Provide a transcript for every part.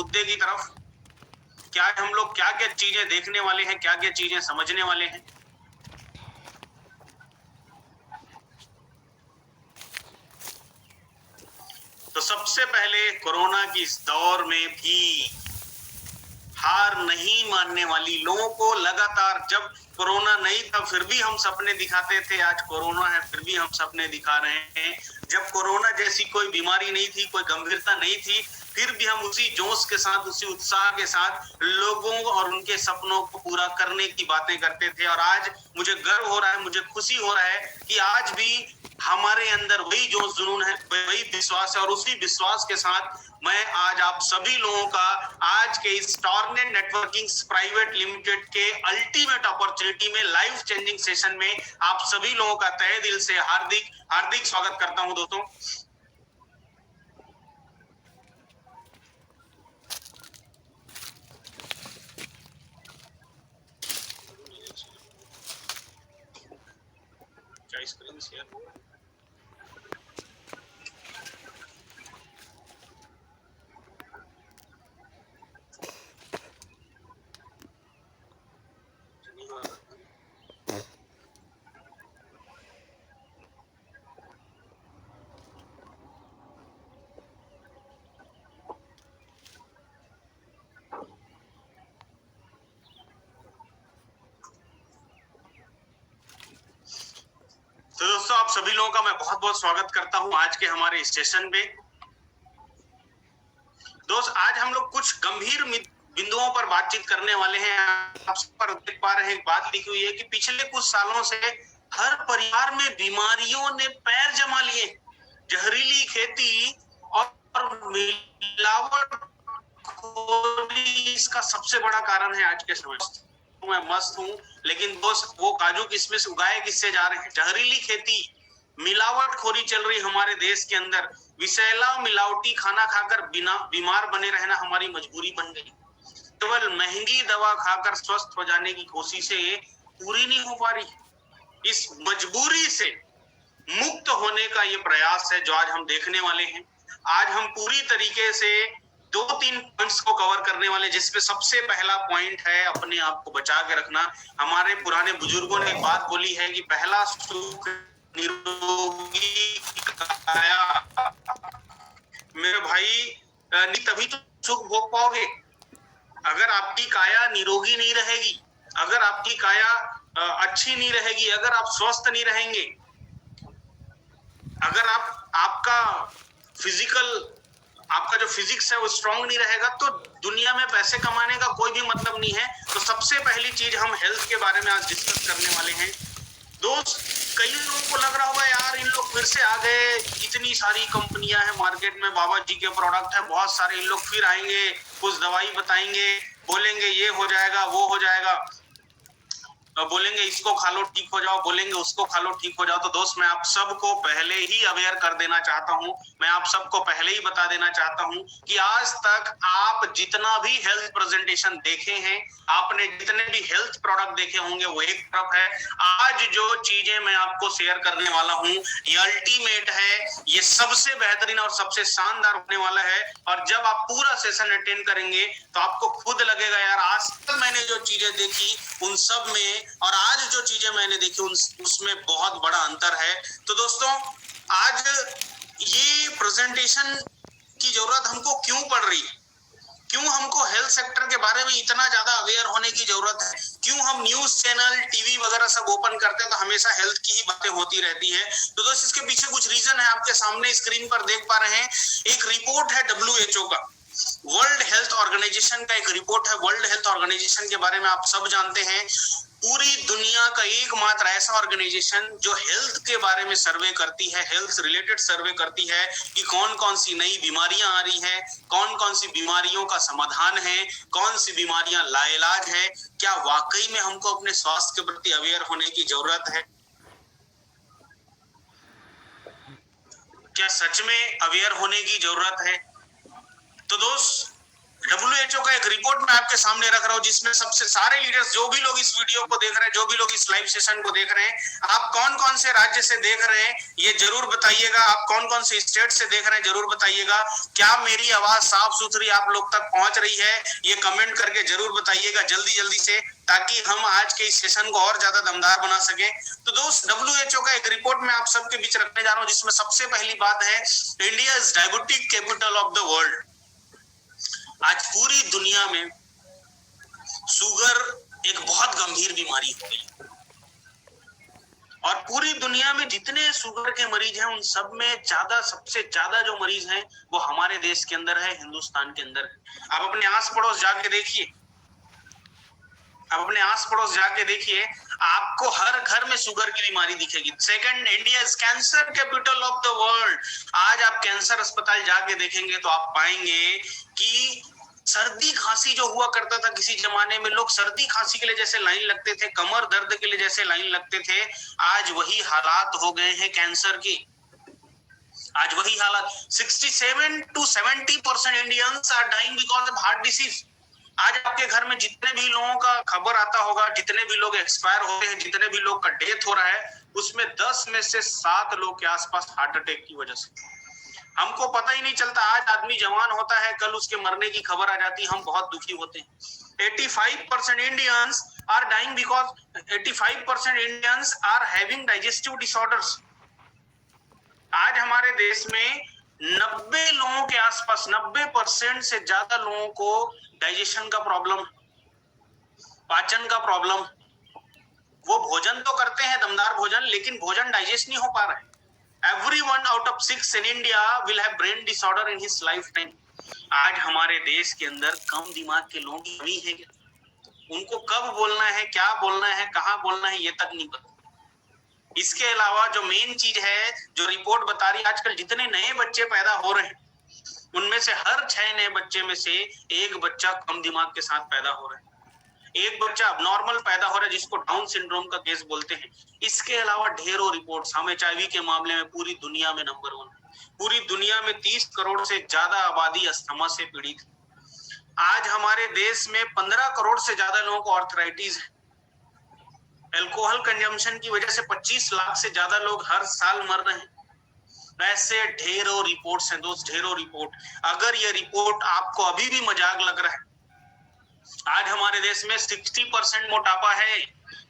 मुद्दे की तरफ। क्या हम लोग क्या क्या चीजें देखने वाले हैं, क्या क्या चीजें समझने वाले हैं। तो सबसे पहले कोरोना की इस दौर में भी हार नहीं मानने वाली लोगों को लगातार, जब कोरोना नहीं था फिर भी हम सपने दिखाते थे, आज कोरोना है फिर भी हम सपने दिखा रहे हैं। जब कोरोना जैसी कोई बीमारी नहीं थी, कोई गंभीरता नहीं थी, फिर भी हम उसी जोश के साथ, उसी उत्साह के साथ लोगों और उनके सपनों को पूरा करने की बातें करते थे। और आज मुझे गर्व हो रहा है, मुझे खुशी हो रहा है कि आज भी हमारे अंदर वही जोश जुनून है, वही विश्वास है। और उसी विश्वास के साथ मैं आज आप सभी लोगों का आज के इस टॉर्नेट नेटवर्किंग प्राइवेट लिमिटेड के अल्टीमेट अपॉर्चुनिटी में लाइफ चेंजिंग सेशन में आप सभी लोगों का तहे दिल से हार्दिक हार्दिक स्वागत करता हूं दोस्तों। क्या स्क्रीन शेयर हो? तो दोस्तों आप सभी लोगों का मैं बहुत बहुत स्वागत करता हूं आज के हमारे स्टेशन पे। दोस्त आज हम लोग कुछ गंभीर बिंदुओं पर बातचीत करने वाले हैं। आप पर देख पा रहे हैं, एक बात लिखी हुई है कि पिछले कुछ सालों से हर परिवार में बीमारियों ने पैर जमा लिए। जहरीली खेती और मिलावट इसका सबसे बड़ा कारण है आज के समय। मैं मस्त हूँ, लेकिन दोस्त वो काजू किशमिश उगाए किससे जा रहे हैं? जहरीली खेती, मिलावटखोरी चल रही हमारे देश के अंदर। विषैला मिलावटी खाना खाकर बिना बीमार बने रहना हमारी मजबूरी बन गई। केवल महंगी दवा खाकर स्वस्थ हो जाने की कोशिशें पूरी नहीं हो पा रही। इस मजबूरी से मुक्त होने का ये प्रयास है जो आज हम देखने वाले हैं। आज हम पूरी तरीके से 2-3 पॉइंट्स को कवर करने वाले, जिसपे सबसे पहला पॉइंट है अपने आप को बचा के रखना। हमारे पुराने बुजुर्गों ने एक बात बोली है कि पहला सुख निरोगी काया। मेरे भाई तभी तो सुख भोग पाओगे। अगर आपकी काया निरोगी नहीं रहेगी, अगर आपकी काया अच्छी नहीं रहेगी, अगर आप स्वस्थ नहीं रहेंगे, अगर आपका आपका जो फिजिक्स है वो स्ट्रांग नहीं रहेगा, तो दुनिया में पैसे कमाने का कोई भी मतलब नहीं है। तो सबसे पहली चीज हम हेल्थ के बारे में आज डिस्कस करने वाले हैं। दोस्त कई लोगों को लग रहा होगा यार इन लोग फिर से आ गए, इतनी सारी कंपनियां हैं मार्केट में, बाबा जी के प्रोडक्ट है बहुत सारे, इन लोग फिर आएंगे, कुछ दवाई बताएंगे, बोलेंगे ये हो जाएगा वो हो जाएगा, बोलेंगे इसको खा लो ठीक हो जाओ, बोलेंगे उसको खा लो ठीक हो जाओ। तो दोस्त मैं आप सबको पहले ही अवेयर कर देना चाहता हूं, मैं आप सबको पहले ही बता देना चाहता हूं कि आज तक आप जितना भी हेल्थ प्रेजेंटेशन देखे हैं, आपने जितने भी हेल्थ प्रोडक्ट देखे होंगे वो एक तरफ है। आज जो चीजें मैं आपको शेयर करने वाला हूं ये अल्टीमेट है, ये सबसे बेहतरीन और सबसे शानदार होने वाला है। और जब आप पूरा सेशन अटेंड करेंगे तो आपको खुद लगेगा यार आज तक मैंने जो चीजें देखी उन सब में और आज जो चीजें मैंने देखी उसमें बहुत बड़ा अंतर है। तो दोस्तों आज ये प्रेजेंटेशन की जरूरत हमको क्यों पड़ रही है, क्यों हमको हेल्थ सेक्टर के बारे में इतना ज्यादा अवेयर होने की जरूरत है, क्यों हम न्यूज चैनल टीवी वगैरह सब ओपन करते हैं तो हमेशा हेल्थ की ही बातें होती रहती है। तो दोस्त इसके पीछे कुछ रीजन है, आपके सामने स्क्रीन पर देख पा रहे हैं। एक रिपोर्ट है WHO का, वर्ल्ड हेल्थ ऑर्गेनाइजेशन का एक रिपोर्ट है। वर्ल्ड हेल्थ ऑर्गेनाइजेशन के बारे में आप सब जानते हैं, पूरी दुनिया का एकमात्र ऐसा ऑर्गेनाइजेशन जो हेल्थ के बारे में सर्वे करती है, हेल्थ रिलेटेड सर्वे करती है कि कौन कौन सी नई बीमारियां आ रही हैं, कौन कौन सी बीमारियों का समाधान है, कौन सी बीमारियां लाइलाज है। क्या वाकई में हमको अपने स्वास्थ्य के प्रति अवेयर होने की जरूरत है? क्या सच में अवेयर होने की जरूरत है? तो दोस्त WHO का एक रिपोर्ट मैं आपके सामने रख रहा हूं जिसमें सबसे सारे लीडर्स, जो भी लोग इस वीडियो को देख रहे हैं, जो भी लोग इस लाइव सेशन को देख रहे हैं, आप कौन कौन से राज्य से देख रहे हैं ये जरूर बताइएगा। आप कौन कौन से स्टेट से देख रहे हैं जरूर बताइएगा। क्या मेरी आवाज साफ सुथरी आप लोग तक पहुंच रही है ये कमेंट करके जरूर बताइएगा जल्दी जल्दी से, ताकि हम आज के इस सेशन को और ज्यादा दमदार बना सके। तो दोस्त, WHO का एक रिपोर्ट मैं आप सबके बीच रखने जा रहा हूं जिसमें सबसे पहली बात है, India is diabetic capital of the world. आज पूरी दुनिया में शुगर एक बहुत गंभीर बीमारी हो गई और पूरी दुनिया में जितने शुगर के मरीज हैं उन सब में सबसे ज्यादा जो मरीज हैं वो हमारे देश के अंदर है, हिंदुस्तान के अंदर है। आप अपने आस पड़ोस जाके देखिए, आपको हर घर में शुगर की बीमारी दिखेगी। Second, India is cancer capital of the world. आज आप कैंसर अस्पताल जाके देखेंगे तो आप पाएंगे कि सर्दी खांसी जो हुआ करता था किसी जमाने में, लोग सर्दी खांसी के लिए जैसे लाइन लगते थे, कमर दर्द के लिए जैसे लाइन लगते थे, आज वही हालात हो गए हैं कैंसर की। आज वही हालात, 67 to 70% Indians are dying because of heart disease. आज आपके घर में जितने भी लोगों का खबर आता होगा, जितने भी लोग एक्सपायर हो रहे हैं, जितने भी लोग का डेथ हो रहा है, उसमें 10 में से 7 लोग के आसपास हार्ट अटैक की वजह से। हमको पता ही नहीं चलता, आज आदमी जवान होता है, कल उसके मरने की खबर आ जाती है, हम बहुत दुखी होते हैं। 85% Indians are dying because 85% Indians are having digestive disorders. आज हमारे देश में 90 लोगों के आसपास 90% से ज्यादा लोगों को डाइजेशन का प्रॉब्लम, पाचन का प्रॉब्लम। वो भोजन तो करते हैं दमदार भोजन, लेकिन भोजन डाइजेस्ट नहीं हो पा रहा है। Everyone out of 6 in India will have brain disorder in his lifetime। आज हमारे देश के अंदर कम दिमाग के लोगों की कमी है क्या? उनको कब बोलना है, क्या बोलना है, कहाँ बोलना है, ये तक नहीं पता। इसके अलावा जो मेन चीज है, जो रिपोर्ट बता रही है, आजकल जितने नए बच्चे पैदा हो रहे हैं उनमें से हर 6 नए बच्चे में से एक बच्चा कम दिमाग के साथ पैदा हो रहा है, एक बच्चा अबनॉर्मल पैदा हो रहा है जिसको डाउन सिंड्रोम का केस बोलते हैं। इसके अलावा ढेरों रिपोर्ट्स, हम HIV के मामले में पूरी दुनिया में नंबर 1 है। पूरी दुनिया में 30 करोड़ से ज्यादा आबादी अस्थमा से पीड़ित है। आज हमारे देश में 15 करोड़ से ज्यादा लोगों को आर्थराइटिस है। अल्कोहल कंजम्पशन की वजह से 25 लाख से ज्यादा लोग हर साल मर रहे हैं। ऐसे ढेरों रिपोर्ट्स हैं दोस्त, ढेरों रिपोर्ट। अगर ये रिपोर्ट आपको अभी भी मजाक लग रहा है, आज हमारे देश में 60% मोटापा है।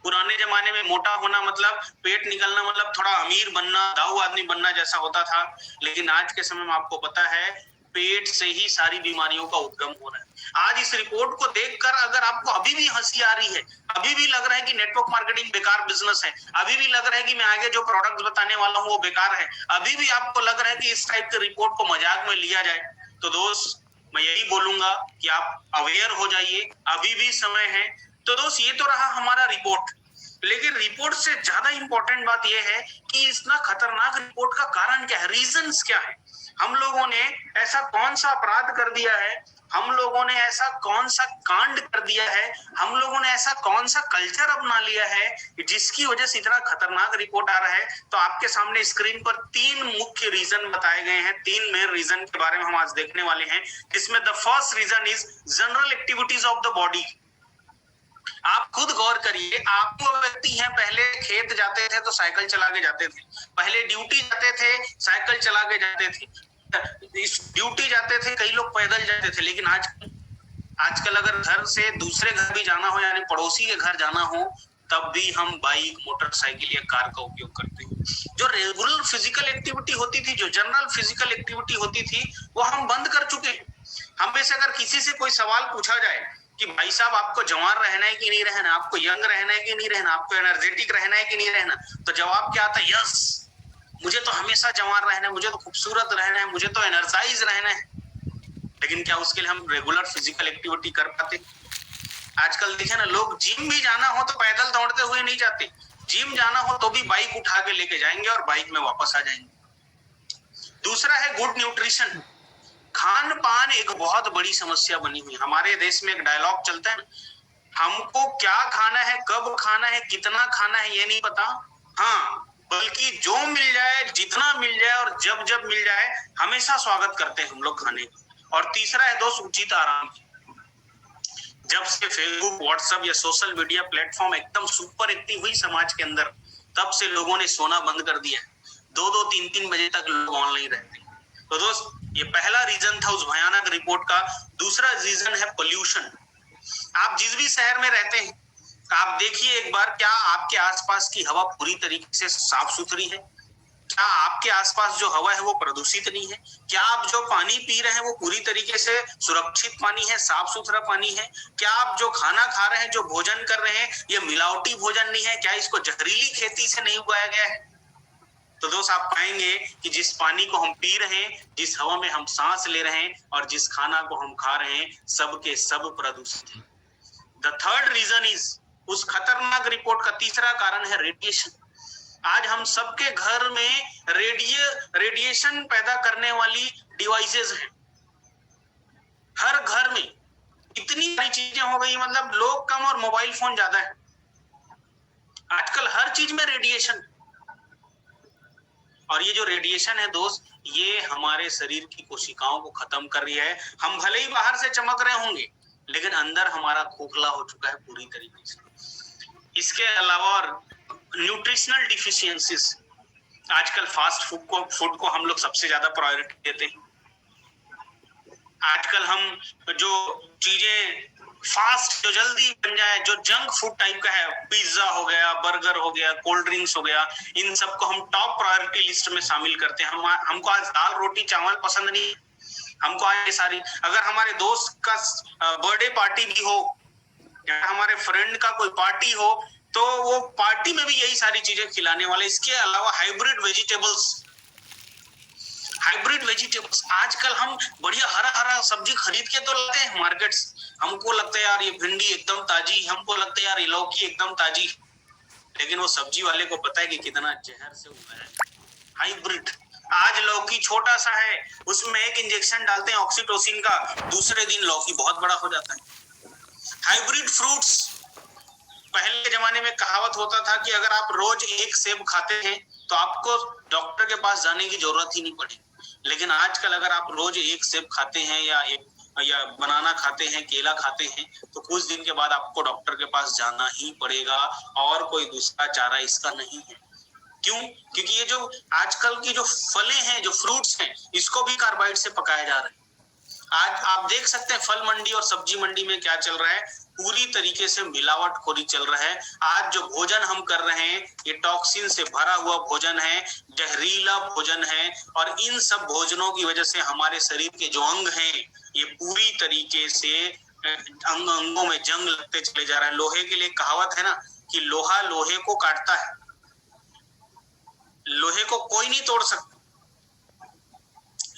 पुराने जमाने में मोटा होना मतलब पेट निकलना मतलब थोड़ा अमीर बनना, दाऊ आदमी बनना जैसा होता था, लेकिन आज के समय में आपको पता है पेट से ही सारी बीमारियों का उद्गम हो रहा है। आज इस रिपोर्ट को देखकर अगर आपको अभी भी हंसी आ रही है, अभी भी लग रहा है कि नेटवर्क मार्केटिंग बेकार बिजनेस है, अभी भी लग रहा है कि मैं आगे जो प्रोडक्ट बताने वाला हूँ वो बेकार है, अभी भी आपको लग रहा है कि इस टाइप के रिपोर्ट को मजाक में लिया जाए, तो दोस्त मैं यही बोलूंगा कि आप अवेयर हो जाइए, अभी भी समय है। तो दोस्त, ये तो रहा हमारा रिपोर्ट, लेकिन रिपोर्ट से ज्यादा इंपॉर्टेंट बात यह है कि इतना खतरनाक रिपोर्ट का कारण क्या है, रीजंस क्या है। हम लोगों ने ऐसा कौन सा अपराध कर दिया है, हम लोगों ने ऐसा कौन सा कांड कर दिया है, हम लोगों ने ऐसा कौन सा कल्चर अपना लिया है जिसकी वजह से इतना खतरनाक रिपोर्ट आ रहा है। तो आपके सामने स्क्रीन पर 3 मुख्य रीजन बताए गए हैं, 3 मेन रीजन के बारे में हम आज देखने वाले हैं, जिसमें the first reason is general activities of the body. आप खुद गौर करिए, आप वो व्यक्ति हैं, पहले खेत जाते थे तो साइकिल चला के जाते थे, पहले ड्यूटी जाते थे साइकिल चला के जाते थे, ड्यूटी जाते थे, कई लोग पैदल जाते थे, लेकिन आजकल अगर घर से दूसरे घर भी जाना हो, यानी पड़ोसी के घर जाना हो, तब भी हम बाइक, मोटरसाइकिल या कार का उपयोग करते हैं। जो रेगुलर फिजिकल एक्टिविटी होती थी, जो जनरल फिजिकल एक्टिविटी होती थी, वो हम बंद कर चुके हैं। हम में से अगर किसी से कोई सवाल पूछा जाए कि भाई साहब आपको जवान रहना है कि नहीं रहना, आपको यंग रहना है कि नहीं रहना, आपको एनर्जेटिक रहना है कि नहीं रहना, तो जवाब क्या आता है? यस, मुझे तो हमेशा जवान रहना है, मुझे तो खूबसूरत रहना है, मुझे तो एनर्जाइज रहना है। लेकिन क्या उसके लिए हम रेगुलर फिजिकल एक्टिविटी कर पाते? आजकल देखे ना, लोग जिम भी जाना हो तो पैदल दौड़ते हुए नहीं जाते, जिम जाना हो तो भी बाइक उठा के लेके जाएंगे और बाइक में वापस आ जाएंगे। दूसरा है गुड न्यूट्रिशन। खान पान एक बहुत बड़ी समस्या बनी हुई। हमारे देश में एक डायलॉग चलता है, हमको क्या खाना है, कब खाना है, कितना खाना है, ये नहीं पता, हाँ, बल्कि जो मिल जाए, जितना मिल जाए और जब जब मिल जाए, हमेशा स्वागत करते हैं हम लोग खाने का। और तीसरा है दोस्त उचित आराम। जब से फेसबुक, व्हाट्सएप या सोशल मीडिया प्लेटफॉर्म एकदम सुपर एक्टिव हुई समाज के अंदर, तब से लोगों ने सोना बंद कर दिया। 2-2, 3-3 बजे तक लोग ऑनलाइन रहते हैं। तो दोस्त, ये पहला रीजन था उस भयानक रिपोर्ट का। दूसरा रीजन है पोल्यूशन। आप जिस भी शहर में रहते हैं, आप देखिए एक बार, क्या आपके आसपास की हवा पूरी तरीके से साफ सुथरी है? क्या आपके आसपास जो हवा है वो प्रदूषित नहीं है? क्या आप जो पानी पी रहे हैं वो पूरी तरीके से सुरक्षित पानी है, साफ सुथरा पानी है? क्या आप जो खाना खा रहे हैं, जो भोजन कर रहे हैं, ये मिलावटी भोजन नहीं है? क्या इसको जहरीली खेती से नहीं उगाया गया है? तो दोस्त, आप पाएंगे कि जिस पानी को हम पी रहे हैं, जिस हवा में हम सांस ले रहे हैं और जिस खाना को हम खा रहे हैं, सब के सब प्रदूषित है। द थर्ड रीजन इज, उस खतरनाक रिपोर्ट का तीसरा कारण है रेडिएशन। आज हम सबके घर में रेडिएशन पैदा करने वाली डिवाइसेस हैं। हर घर में इतनी सारी चीजें हो गई, मतलब लोग कम और मोबाइल फोन ज्यादा है। आजकल हर चीज में रेडिएशन। और ये जो रेडिएशन है दोस्त, ये हमारे शरीर की कोशिकाओं को खत्म कर रही है। हम भले ही बाहर से चमक रहे होंगे, लेकिन अंदर हमारा खोखला हो चुका है पूरी तरीके से। इसके अलावा न्यूट्रिशनल डिफिशियंसीज, आजकल फास्ट फूड को हम लोग सबसे ज्यादा प्रायोरिटी देते हैं। आजकल हम जो चीजें फास्ट, जो जल्दी बन जाए, जो जंक फूड टाइप का है, पिज्जा हो गया, बर्गर हो गया, कोल्ड ड्रिंक्स हो गया, इन सबको हम टॉप प्रायोरिटी लिस्ट में शामिल करते हैं। हमको आज दाल रोटी चावल पसंद नहीं, हमको आज ये सारी, अगर हमारे दोस्त का बर्थडे पार्टी भी हो या हमारे फ्रेंड का कोई पार्टी हो, तो वो पार्टी में भी यही सारी चीजें खिलाने वाले। इसके अलावा हाइब्रिड वेजिटेबल्स, आजकल हम बढ़िया हरा हरा सब्जी खरीद के तो लाते हैं मार्केट्स। हमको लगता है यार ये भिंडी एकदम ताजी, हमको लगता है यार ये लौकी एकदम ताजी, लेकिन वो सब्जी वाले को पता है कि कितना जहर से हुआ है। हाइब्रिड, आज लौकी छोटा सा है, उसमें एक इंजेक्शन डालते हैं ऑक्सीटोसिन का, दूसरे दिन लौकी बहुत बड़ा हो जाता है। हाइब्रिड फ्रूट्स, पहले जमाने में कहावत होता था कि अगर आप रोज एक सेब खाते हैं तो आपको डॉक्टर के पास जाने की जरूरत ही नहीं पड़ी। लेकिन आजकल अगर आप रोज एक सेब खाते हैं या बनाना खाते हैं, केला खाते हैं, तो कुछ दिन के बाद आपको डॉक्टर के पास जाना ही पड़ेगा, और कोई दूसरा चारा इसका नहीं है। क्यों? क्योंकि ये जो आजकल की जो फलें हैं, जो फ्रूट्स हैं, इसको भी कार्बाइड से पकाया जा रहा है। आज आप देख सकते हैं फल मंडी और सब्जी मंडी में क्या चल रहा है, पूरी तरीके से मिलावटखोरी चल रहा है। आज जो भोजन हम कर रहे हैं, ये टॉक्सिन से भरा हुआ भोजन है, जहरीला भोजन है, और इन सब भोजनों की वजह से हमारे शरीर के जो अंग हैं, ये पूरी तरीके से अंगों में जंग लगते चले जा रहे हैं। लोहे के लिए कहावत है ना कि लोहा लोहे को काटता है, लोहे को कोई नहीं तोड़ सकता,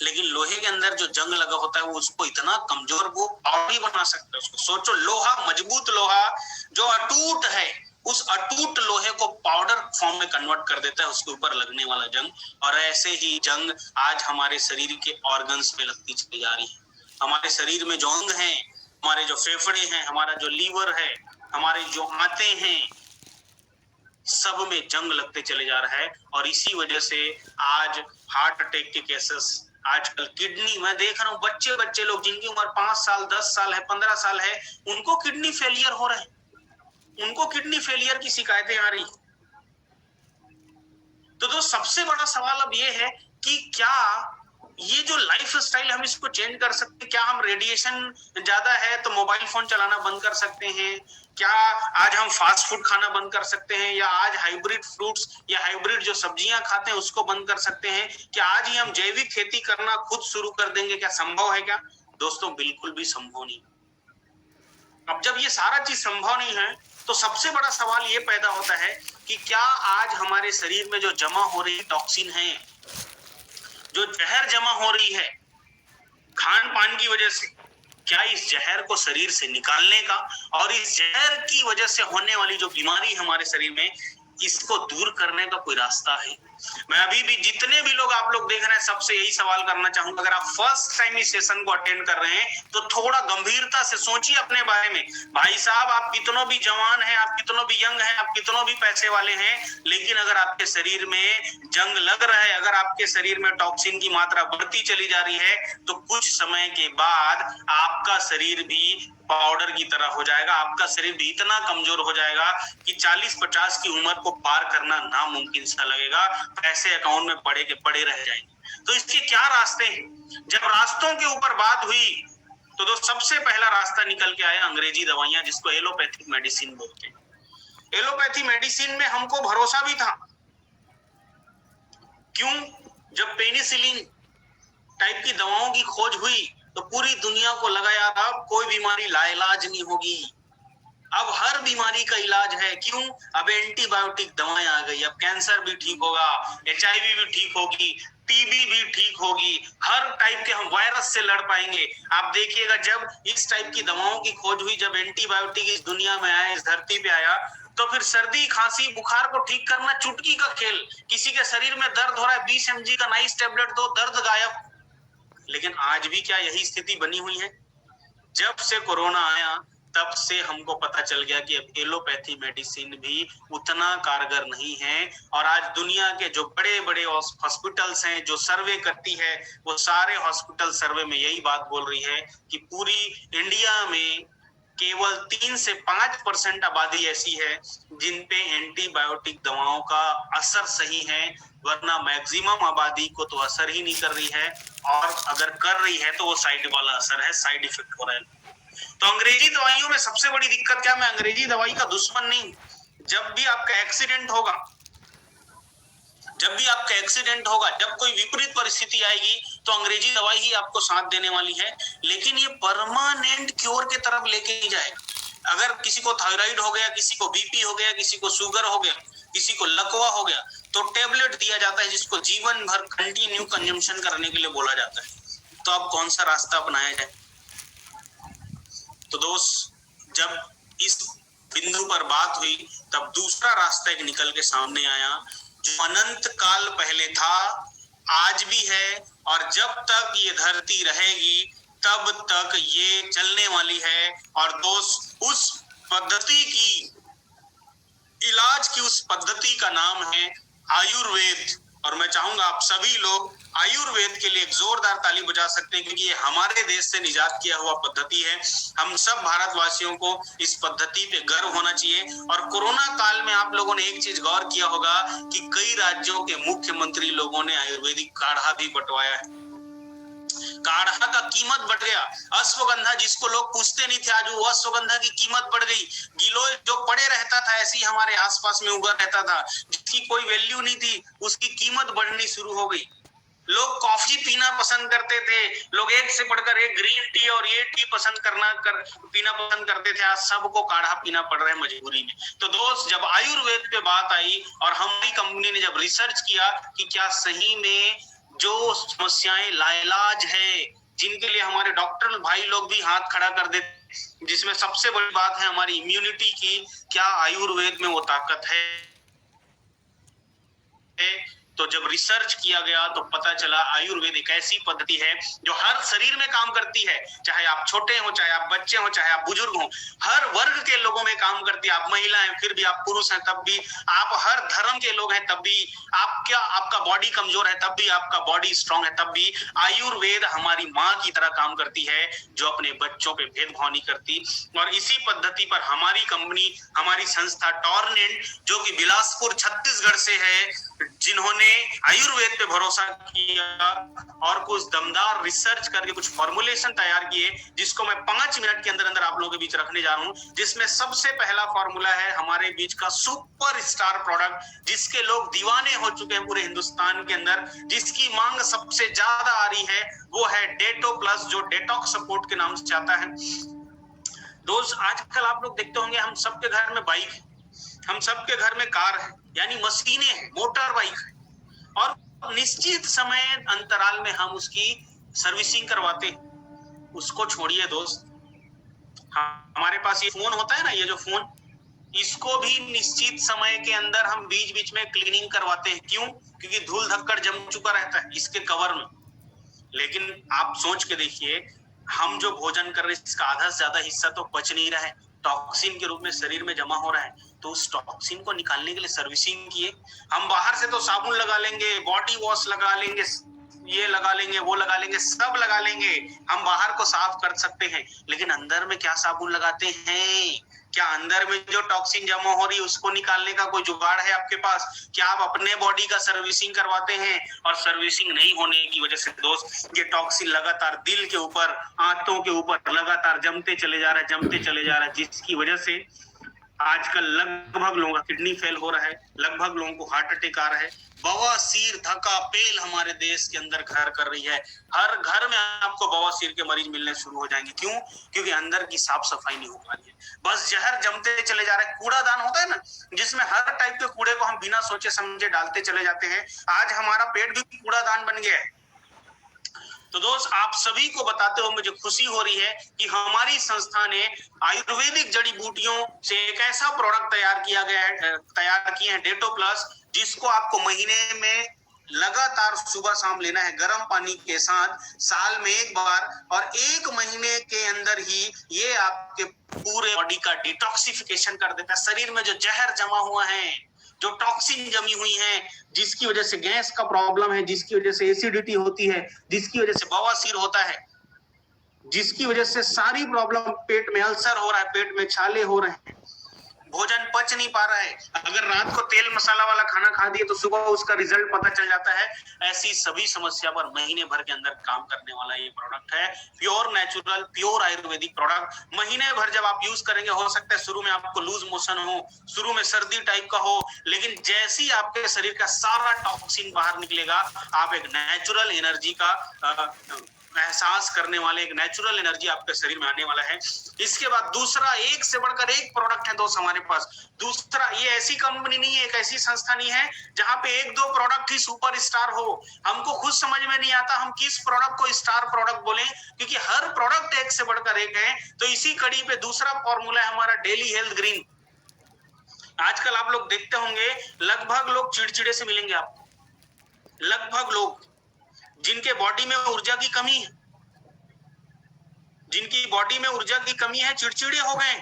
लेकिन लोहे के अंदर जो जंग लगा होता है वो उसको इतना कमजोर, वो पाउडर ही बना सकता है उसको। सोचो, लोहा, मजबूत लोहा जो अटूट है, उस अटूट लोहे को पाउडर फॉर्म में कन्वर्ट कर देता है उसके ऊपर लगने वाला जंग। और ऐसे ही जंग आज हमारे शरीर के ऑर्गन्स में लगती चली जा रही है। हमारे शरीर में जो अंग हैं, हमारे जो फेफड़े हैं, हमारा जो लीवर है, हमारे जो आंतें हैं, सब में जंग लगते चले जा रहा है। और इसी वजह से आज हार्ट अटैक के केसेस, आजकल किडनी, मैं देख रहा हूँ बच्चे लोग जिनकी उम्र 5 साल 10 साल है, 15 साल है, उनको किडनी फेलियर हो रहे हैं, उनको किडनी फेलियर की शिकायतें आ रही। तो सबसे बड़ा सवाल अब ये है कि क्या ये जो लाइफ स्टाइल हम इसको चेंज कर सकते हैं? क्या हम रेडिएशन ज्यादा है तो मोबाइल फोन चलाना बंद कर सकते हैं? क्या आज हम फास्ट फूड खाना बंद कर सकते हैं? या आज हाइब्रिड फ्रूट्स या हाइब्रिड जो सब्जियां खाते हैं उसको बंद कर सकते हैं? क्या आज ही हम जैविक खेती करना खुद शुरू कर देंगे? क्या संभव है? क्या दोस्तों, बिल्कुल भी संभव नहीं। अब जब ये सारा चीज संभव नहीं है, तो सबसे बड़ा सवाल ये पैदा होता है कि क्या आज हमारे शरीर में जो जमा हो रही टॉक्सिन है, जो जहर जमा हो रही है खान पान की वजह से, क्या इस जहर को शरीर से निकालने का और इस जहर की वजह से होने वाली जो बीमारी हमारे शरीर में, इसको दूर करने का कोई रास्ता है? मैं अभी भी जितने भी लोग आप लोग देख रहे हैं, सबसे यही सवाल करना चाहूंगा, अगर आप फर्स्ट टाइम इस सेशन को अटेंड कर रहे हैं तो थोड़ा गंभीरता से सोचिए अपने बारे में। भाई साहब, आप कितनों भी जवान हैं, आप कितनों भी यंग हैं, आप कितनों भी पैसे वाले हैं, लेकिन अगर आपके शरीर में जंग लग रहा है, अगर आपके शरीर में टॉक्सिन की मात्रा बढ़ती चली जा रही है, तो कुछ समय के बाद आपका शरीर भी पाउडर की तरह हो जाएगा, आपका शरीर भी इतना कमजोर हो जाएगा कि 40-50 की उम्र को पार करना नामुमकिन सा लगेगा, पैसे अकाउंट में पड़े के पड़े रह जाएंगे। तो इसके क्या रास्ते हैं? जब रास्तों के ऊपर बात हुई तो दोस्त सबसे पहला रास्ता निकल के आया अंग्रेजी दवाइयां, जिसको एलोपैथिक मेडिसिन बोलते हैं। एलोपैथी मेडिसिन में हमको भरोसा भी था। क्यों? जब पेनिसिलिन टाइप की दवाओं की खोज हुई तो पूरी दुनिया को लगा यार अब कोई बीमारी लाइलाज नहीं होगी, अब हर बीमारी का इलाज है। क्यों? अब एंटीबायोटिक दवाएं आ गई, अब कैंसर भी ठीक होगा, HIV भी ठीक होगी, TB भी ठीक होगी, हर टाइप के हम वायरस से लड़ पाएंगे। आप देखिएगा जब इस टाइप की दवाओं की खोज हुई, जब एंटीबायोटिक इस दुनिया में आया, इस धरती पे आया, तो फिर सर्दी खांसी बुखार को ठीक करना चुटकी का खेल। किसी के शरीर में दर्द हो रहा है, 20 mg का नाइस टेबलेट दो, दर्द गायब। लेकिन आज भी क्या यही स्थिति बनी हुई है? जब से कोरोना आया तब से हमको पता चल गया कि अब एलोपैथी मेडिसिन भी उतना कारगर नहीं है। और आज दुनिया के जो बड़े बड़े हॉस्पिटल्स हैं, जो सर्वे करती है, वो सारे हॉस्पिटल सर्वे में यही बात बोल रही है कि पूरी इंडिया में केवल 3 से 5% आबादी ऐसी है जिन पे एंटीबायोटिक दवाओं का असर सही है, वरना मैक्सिमम आबादी को तो असर ही नहीं कर रही है, और अगर कर रही है तो वो साइड वाला असर है, साइड इफेक्ट हो रहा है। तो अंग्रेजी दवाइयों में सबसे बड़ी दिक्कत क्या? मैं अंग्रेजी दवाई का दुश्मन नहीं। जब भी आपका एक्सीडेंट होगा, जब कोई विपरीत परिस्थिति आएगी तो अंग्रेजी दवाई ही आपको साथ देने वाली है, लेकिन ये परमानेंट क्योर के तरफ लेके नहीं जाएगा। अगर किसी को थायराइड हो गया, किसी को BP हो गया, किसी को शुगर हो गया, किसी को लकवा हो गया, तो टेबलेट दिया जाता है जिसको जीवन भर कंटिन्यू कंजम्पशन करने के लिए बोला जाता है। तो अब कौन सा रास्ता अपनाया जाए? तो दोस्त, जब इस बिंदु पर बात हुई तब दूसरा रास्ता एक निकल के सामने आया, जो अनंत काल पहले था, आज भी है, और जब तक ये धरती रहेगी तब तक ये चलने वाली है। और दोस्त, उस पद्धति की, इलाज की उस पद्धति का नाम है आयुर्वेद। और मैं चाहूंगा आप सभी लोग आयुर्वेद के लिए एक जोरदार ताली बजा सकते हैं, क्योंकि ये हमारे देश से निजात किया हुआ पद्धति है। हम सब भारतवासियों को इस पद्धति पे गर्व होना चाहिए। और कोरोना काल में आप लोगों ने एक चीज गौर किया होगा कि कई राज्यों के मुख्यमंत्री लोगों ने आयुर्वेदिक काढ़ा भी बंटवाया है। काढ़ा का कीमत बढ़ गया। अश्वगंधा जिसको लोग पूछते नहीं थे, आज वो अश्वगंधा की कीमत बढ़ गई। गिलोय जो पड़े रहता था, ऐसे ही हमारे आसपास में उगा रहता था, जिसकी कोई वैल्यू नहीं थी, उसकी कीमत बढ़नी शुरू हो गई। लोग कॉफी पीना पसंद करते थे, लोग एक से बढ़कर एक ग्रीन टी और ये टी पीना पसंद करते थे, आज सबको काढ़ा पीना पड़ रहा है मजबूरी में। तो दोस्त, जब आयुर्वेद पे बात आई और हमारी कंपनी ने जब रिसर्च किया कि क्या सही में जो समस्याएं लाइलाज है, जिनके लिए हमारे डॉक्टर भाई लोग भी हाथ खड़ा कर देते, जिसमें सबसे बड़ी बात है हमारी इम्यूनिटी की, क्या आयुर्वेद में वो ताकत है? तो जब रिसर्च किया गया तो पता चला आयुर्वेद एक ऐसी पद्धति है जो हर शरीर में काम करती है, चाहे आप छोटे हो, चाहे आप बच्चे हो, चाहे आप बुजुर्ग हो, हर वर्ग के लोगों में काम करती है। आप महिला हैं फिर भी, आप पुरुष हैं तब भी, आप हर धर्म के लोग हैं तब भी, आपका बॉडी कमजोर है तब भी, आपका बॉडी स्ट्रांग है तब भी, आयुर्वेद हमारी माँ की तरह काम करती है, जो अपने बच्चों पे भेदभाव नहीं करती। और इसी पद्धति पर हमारी कंपनी, हमारी संस्था टॉर्नेंट, जो कि बिलासपुर छत्तीसगढ़ से है, जिन्होंने आयुर्वेद पे भरोसा किया और कुछ दमदार रिसर्च करके कुछ फॉर्मुलेशन तैयार किए, जिसको मैं 5 मिनट के अंदर अंदर आप लोगों के बीच रखने जा रहा हूं। जिसमें सबसे पहला फॉर्मूला है हमारे बीच का सुपर स्टार प्रोडक्ट, जिसके लोग दीवाने हो चुके हैं पूरे हिंदुस्तान के अंदर, जिसकी मांग सबसे ज्यादा आ रही है, वो है डेटो प्लस, जो डेटॉक्स सपोर्ट के नाम से आता है। दोस्त, आजकल आप लोग देखते होंगे हम सबके घर में बाइक है, हम सबके घर में कार है, यानी मशीनें हैं, मोटर बाइक है, और निश्चित समय अंतराल में हम उसकी सर्विसिंग करवाते हैं। उसको छोड़िए दोस्त, हमारे पास ये फोन होता है ना, ये जो फोन, इसको भी निश्चित समय के अंदर हम बीच बीच में क्लीनिंग करवाते हैं। क्यों? क्योंकि धूल धक्कड़ जम चुका रहता है इसके कवर में। लेकिन आप सोच के देखिए, हम जो भोजन कर रहे हैं इसका आधा से ज्यादा हिस्सा तो बच नहीं रहा है, टॉक्सिन के रूप में शरीर में जमा हो रहा है। तो उस टॉक्सिन को निकालने के लिए सर्विसिंग किए। हम बाहर से तो साबुन लगा लेंगे, बॉडी वॉश लगा लेंगे, ये लगा लेंगे, वो लगा लेंगे, सब लगा लेंगे, हम बाहर को साफ कर सकते हैं, लेकिन अंदर में क्या साबुन लगाते हैं? क्या अंदर में जो टॉक्सिन जमा हो रही है उसको निकालने का कोई जुगाड़ है आपके पास? क्या आप अपने बॉडी का सर्विसिंग करवाते हैं? और सर्विसिंग नहीं होने की वजह से दोस्त ये टॉक्सिन लगातार दिल के ऊपर, आंतों के ऊपर लगातार जमते चले जा रहा है, जिसकी वजह से आजकल लगभग लोगों का किडनी फेल हो रहा है, लगभग लोगों को हार्ट अटैक आ रहा है, बवासीर धक्का पेल हमारे देश के अंदर घर कर रही है। हर घर में आपको बवासीर के मरीज मिलने शुरू हो जाएंगे। क्यों? क्योंकि अंदर की साफ सफाई नहीं हो पा रही है, बस जहर जमते चले जा रहे हैं। कूड़ादान होता है ना, जिसमें हर टाइप के कूड़े को हम बिना सोचे समझे डालते चले जाते हैं। आज हमारा पेट भी कूड़ादान बन गया है। तो दोस्त, आप सभी को बताते हुए मुझे खुशी हो रही है कि हमारी संस्था ने आयुर्वेदिक जड़ी बूटियों से एक ऐसा प्रोडक्ट तैयार किए हैं डेटो प्लस, जिसको आपको महीने में लगातार सुबह शाम लेना है गर्म पानी के साथ, साल में एक बार, और 1 महीने के अंदर ही ये आपके पूरे बॉडी का डिटॉक्सिफिकेशन कर देता है। शरीर में जो जहर जमा हुआ है, जो टॉक्सिन जमी हुई है, जिसकी वजह से गैस का प्रॉब्लम है, जिसकी वजह से एसिडिटी होती है, जिसकी वजह से बवासीर होता है, जिसकी वजह से सारी प्रॉब्लम, पेट में अल्सर हो रहा है, पेट में छाले हो रहे हैं, भोजन पच नहीं पा रहा है, अगर रात को तेल मसाला वाला खाना खा दिए तो सुबह उसका रिजल्ट पता चल जाता है। ऐसी सभी समस्या पर महीने भर के अंदर काम करने वाला ये प्रोडक्ट है। Pure natural, pure Ayurvedic product. महीने भर जब आप यूज करेंगे, हो सकता है शुरू में आपको लूज मोशन हो, शुरू में सर्दी टाइप का हो, लेकिन जैसे ही आपके शरीर का सारा टॉक्सिन बाहर निकलेगा, आप एक नेचुरल एनर्जी का एहसास करने वाले, एक नेचुरल एनर्जी आपके शरीर में आने वाला है। इसके बाद दूसरा, एक से बढ़कर एक प्रोडक्ट है दोस्त हमारे पास। दूसरा, ये ऐसी कंपनी नहीं है, एक ऐसी संस्था नहीं है जहां पे 1-2 प्रोडक्ट ही सुपर स्टार हो। हमको खुद समझ में नहीं आता हम किस प्रोडक्ट को स्टार प्रोडक्ट बोले, क्योंकि हर प्रोडक्ट एक से बढ़कर एक है। तो इसी कड़ी पे दूसरा फॉर्मूला है हमारा डेली हेल्थ ग्रीन। आजकल आप लोग देखते होंगे, लगभग लोग चिड़चिड़े से मिलेंगे आपको, लगभग लोग जिनके बॉडी में ऊर्जा की कमी है, जिनकी बॉडी में ऊर्जा की कमी है, चिड़चिड़े हो गए।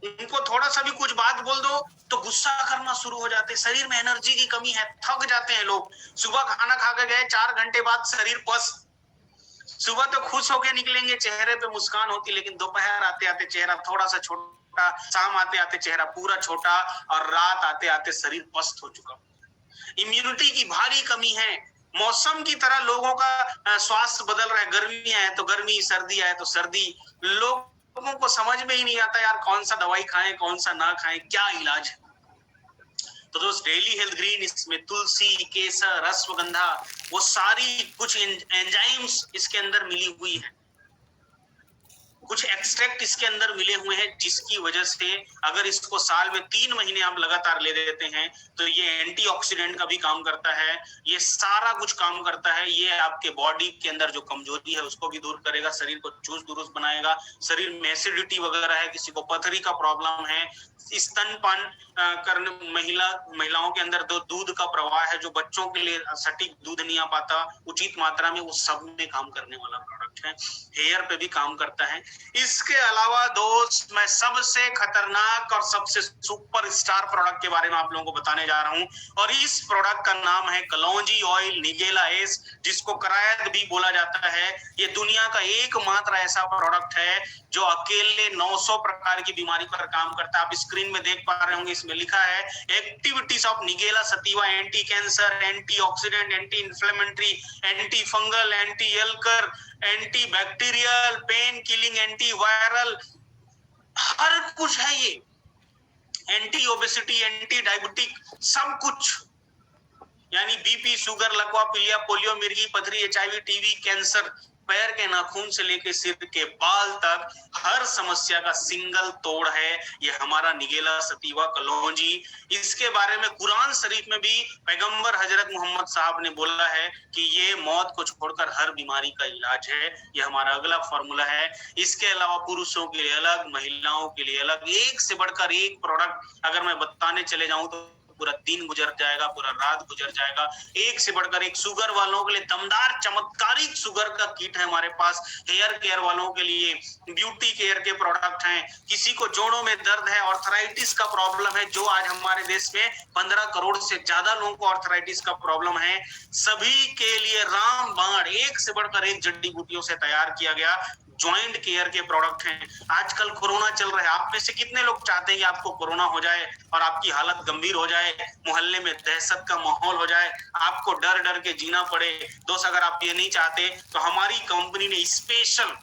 उनको थोड़ा सा भी कुछ बात बोल दो तो गुस्सा करना शुरू हो जाते हैं। शरीर में एनर्जी की कमी है, थक जाते हैं लोग। सुबह खाना खा के गए, 4 घंटे बाद शरीर पस। सुबह तो खुश होके निकलेंगे, चेहरे पे मुस्कान होती, लेकिन दोपहर आते आते चेहरा थोड़ा सा छोटा, शाम आते आते चेहरा पूरा छोटा, और रात आते आते शरीर पस्त हो चुका। इम्यूनिटी की भारी कमी है। मौसम की तरह लोगों का स्वास्थ्य बदल रहा है। गर्मी आए तो गर्मी, सर्दी आए तो सर्दी। लोगों को समझ में ही नहीं आता यार, कौन सा दवाई खाएं, कौन सा ना खाएं, क्या इलाज है। तो दोस्त, डेली हेल्थ ग्रीन, इसमें तुलसी, केसर, अश्वगंधा, वो सारी कुछ एंजाइम्स इसके अंदर मिली हुई है, कुछ एक्सट्रैक्ट इसके अंदर मिले हुए हैं, जिसकी वजह से अगर इसको साल में 3 महीने आप लगातार ले देते हैं तो ये एंटीऑक्सीडेंट का भी काम करता है, ये सारा कुछ काम करता है। ये आपके बॉडी के अंदर जो कमजोरी है उसको भी दूर करेगा, शरीर को चुस्त दुरुस्त बनाएगा। शरीर में एसिडिटी वगैरह है, किसी को पथरी का प्रॉब्लम है, स्तनपान करने महिलाओं के अंदर जो दूध का प्रवाह है, जो बच्चों के लिए सटीक दूध नहीं आ पाता उचित मात्रा में, वो सब में काम करने वाला प्रोडक्ट है। हेयर पे भी काम करता है। इसके अलावा दोस्त, मैं सबसे खतरनाक और सबसे सुपर स्टार प्रोडक्ट के बारे में आप लोगों को बताने जा रहा हूं, और इस प्रोडक्ट का नाम है कलौंजी ऑयल निगेला एस, जिसको करायद भी बोला जाता है। ये दुनिया का एकमात्र ऐसा प्रोडक्ट है जो अकेले 900 प्रकार की बीमारी पर काम करता है। आप स्क्रीन में देख पा रहे होंगे, इसमें लिखा है activities of nigella sativa: anti cancer, anti oxidant, anti inflammatory, anti fungal, anti ulcer, anti bacterial, pain killing, anti viral, हर कुछ है ये। एंटी ओबेसिटी, एंटी डायबिटिक, सब कुछ, यानी बीपी, शुगर, लकवा, पीलिया, पोलियो, मिर्गी, पथरी, एचआईवी, टीबी, कैंसर, पैर के नाखून से लेकर सिर के बाल तक हर समस्या का सिंगल तोड़ है ये हमारा निगेला सतीवा कलौंजी। इसके बारे में कुरान शरीफ में भी पैगंबर हजरत मोहम्मद साहब ने बोला है कि ये मौत को छोड़कर हर बीमारी का इलाज है। ये हमारा अगला फॉर्मूला है। इसके अलावा पुरुषों के लिए अलग, महिलाओं के लिए अलग, एक से बढ़कर एक प्रोडक्ट अगर मैं बताने चले जाऊं तो पूरा दिन गुजर जाएगा, पूरा रात गुजर जाएगा। एक से बढ़कर एक शुगर वालों के लिए दमदार चमत्कारिक शुगर का किट है हमारे पास। हेयर केयर वालों के लिए ब्यूटी केयर के प्रोडक्ट हैं। किसी को जोड़ों में दर्द है, ऑर्थराइटिस का प्रॉब्लम है, जो आज हमारे देश में 15 करोड़ से ज्यादा लोगों को ऑर्थराइटिस का प्रॉब्लम है, सभी के लिए रामबाण एक से बढ़कर एक जड़ी बूटियों से तैयार किया गया जॉइंट केयर के प्रोडक्ट हैं। आजकल कोरोना चल रहा है, आप में से कितने लोग चाहते हैं कि आपको कोरोना हो जाए और आपकी हालत गंभीर हो जाए, मोहल्ले में दहशत का माहौल हो जाए, आपको डर डर के जीना पड़े? दोस्त, अगर आप ये नहीं चाहते तो हमारी कंपनी ने स्पेशल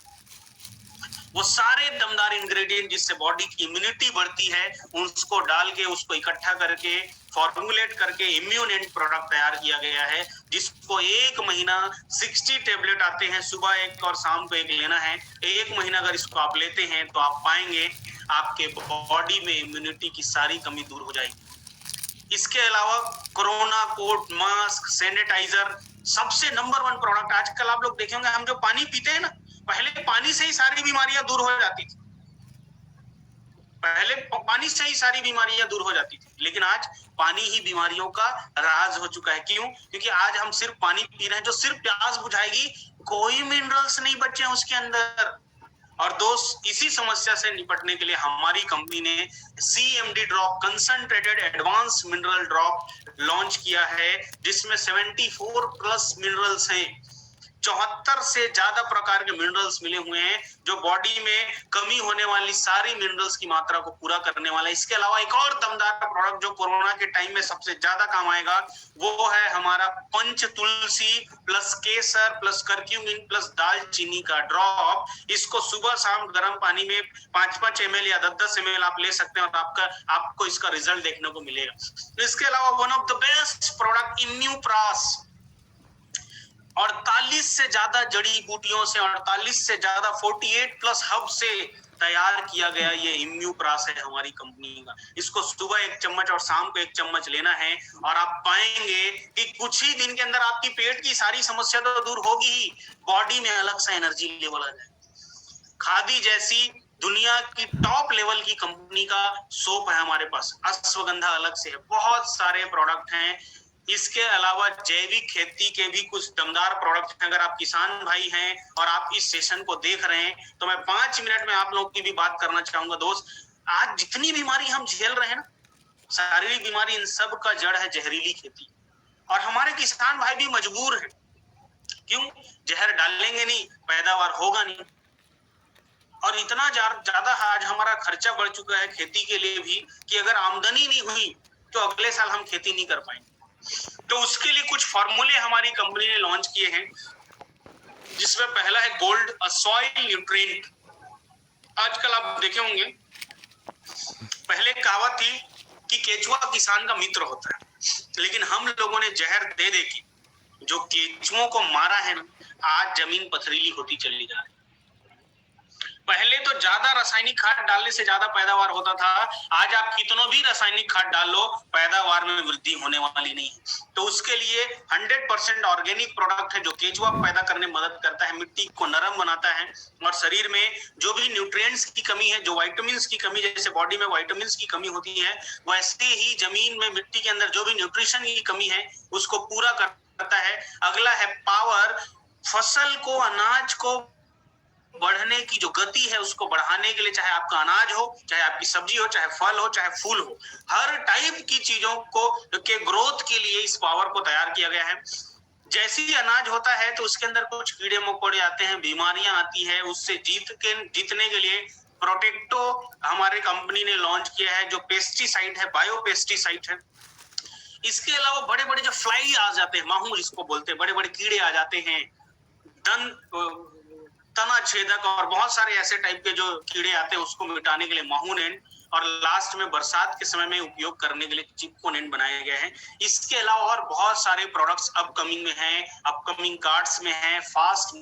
वो सारे दमदार इंग्रेडिएंट जिससे बॉडी की इम्यूनिटी बढ़ती है, उसको डाल के, उसको इकट्ठा करके, फॉर्मुलेट करके इम्यून एंड प्रोडक्ट तैयार किया गया है, जिसको 1 महीना 60 टेबलेट आते हैं, सुबह एक और शाम को एक लेना है। 1 महीना अगर इसको आप लेते हैं तो आप पाएंगे आपके बॉडी में इम्यूनिटी की सारी कमी दूर हो जाएगी। इसके अलावा कोरोना कोट, मास्क, सैनिटाइजर, सबसे नंबर 1 प्रोडक्ट आजकल आप लोग देखेंगे, हम जो पानी पीते हैं ना, पहले पानी से ही सारी बीमारियां दूर हो जाती थी। पहले पानी से ही सारी बीमारियां दूर हो जाती थी, लेकिन आज पानी ही बीमारियों का राज हो चुका है। क्यों? क्योंकि आज हम सिर्फ पानी पी रहे हैं जो सिर्फ प्यास बुझाएगी, कोई मिनरल्स नहीं बचे हैं उसके अंदर। और दोस्त, इसी समस्या से निपटने के लिए हमारी कंपनी ने CMD drop, concentrated advance mineral drop launch किया है, जिसमें 74 प्लस मिनरल्स हैं। 74 से ज्यादा प्रकार के मिनरल्स मिले हुए हैं, जो बॉडी में कमी होने वाली सारी मिनरल्स की मात्रा को पूरा करने वाला है। इसके अलावा एक और दमदार प्रोडक्ट जो कोरोना के टाइम में सबसे ज्यादा काम आएगा, वो है हमारा पंच तुलसी प्लस केसर प्लस करक्यूमिन प्लस दालचीनी का ड्रॉप। इसको सुबह शाम गर्म पानी में 5-5 ml या 10-10 ml आप ले सकते हैं और आपको इसका रिजल्ट देखने को मिलेगा। इसके अलावा one of the best product इम्यूप्रास, 48 से ज्यादा जड़ी बूटियों से, 48 से ज्यादा 48 प्लस हब से तैयार किया गया ये इम्यूप्रास है हमारी कंपनी का। इसको सुबह 1 चम्मच और शाम को 1 चम्मच लेना है और आप पाएंगे कि कुछ ही दिन के अंदर आपकी पेट की सारी समस्या तो दूर होगी ही, बॉडी में अलग सा एनर्जी लेवल आ जाए। खादी जैसी दुनिया की टॉप लेवल की कंपनी का सोप है हमारे पास, अश्वगंधा अलग से है, बहुत सारे प्रोडक्ट हैं। इसके अलावा जैविक खेती के भी कुछ दमदार प्रोडक्ट हैं। अगर आप किसान भाई हैं और आप इस सेशन को देख रहे हैं तो मैं 5 मिनट में आप लोगों की भी बात करना चाहूंगा। दोस्त, आज जितनी बीमारी हम झेल रहे हैं ना, शारीरिक बीमारी, इन सब का जड़ है जहरीली खेती। और हमारे किसान भाई भी मजबूर हैं। क्यों? जहर डालेंगे नहीं, पैदावार होगा नहीं। और इतना ज्यादा आज हमारा खर्चा बढ़ चुका है खेती के लिए भी कि अगर आमदनी नहीं हुई तो अगले साल हम खेती नहीं कर पाएंगे। तो उसके लिए कुछ फॉर्मूले हमारी कंपनी ने लॉन्च किए हैं, जिसमें पहला है गोल्ड, अ सॉइल न्यूट्रिएंट। आजकल आप देखे होंगे, पहले कहावत थी कि केचुआ किसान का मित्र होता है, लेकिन हम लोगों ने जहर दे दे के जो केचुओं को मारा है ना, आज जमीन पथरीली होती चली जा रही है। पहले तो ज्यादा रासायनिक खाद डालने से ज्यादा पैदावार होता था, आज आप कितनों भी रासायनिक खाद डाल लो, पैदावार में वृद्धि होने वाली नहीं है। तो उसके लिए 100% ऑर्गेनिक प्रोडक्ट है जो केचुआ पैदा करने में मदद करता है, मिट्टी को नरम बनाता है और शरीर में जो भी न्यूट्रिएंट्स की कमी है, जो विटामिन्स की कमी, जैसे बॉडी में विटामिन्स की कमी होती है, वैसे ही जमीन में, मिट्टी के अंदर जो भी न्यूट्रिशन की कमी है उसको पूरा करता है। अगला है पावर, फसल को, अनाज को बढ़ने की जो गति है उसको बढ़ाने के लिए, चाहे आपका अनाज हो, चाहे आपकी सब्जी हो, चाहे फल हो, चाहे फूल हो, हर टाइप की चीजों को के ग्रोथ के लिए इस पावर को तैयार किया गया है। जैसे ही अनाज होता है तो उसके अंदर कुछ कीड़े मकोड़े आते हैं, बीमारियां आती है, उससे जीतने के लिए प्रोटेक्टो हमारे कंपनी ने लॉन्च किया है, जो पेस्टिसाइड है, बायो पेस्टिसाइड है। इसके अलावा बड़े बड़े जो फ्लाई आ जाते हैं, माहू जिसको बोलते हैं, बड़े बड़े कीड़े आ जाते हैं, तना छेदक और बहुत सारे ऐसे टाइप के जो कीड़े आते हैं, उसको मिटाने के लिए माहूनेंट, और लास्ट में बरसात के समय में उपयोग करने के लिए चिपकोनेंट बनाए गए हैं। इसके अलावा और बहुत सारे प्रोडक्ट्स अपकमिंग में हैं, अपकमिंग कार्ड्स में हैं, fast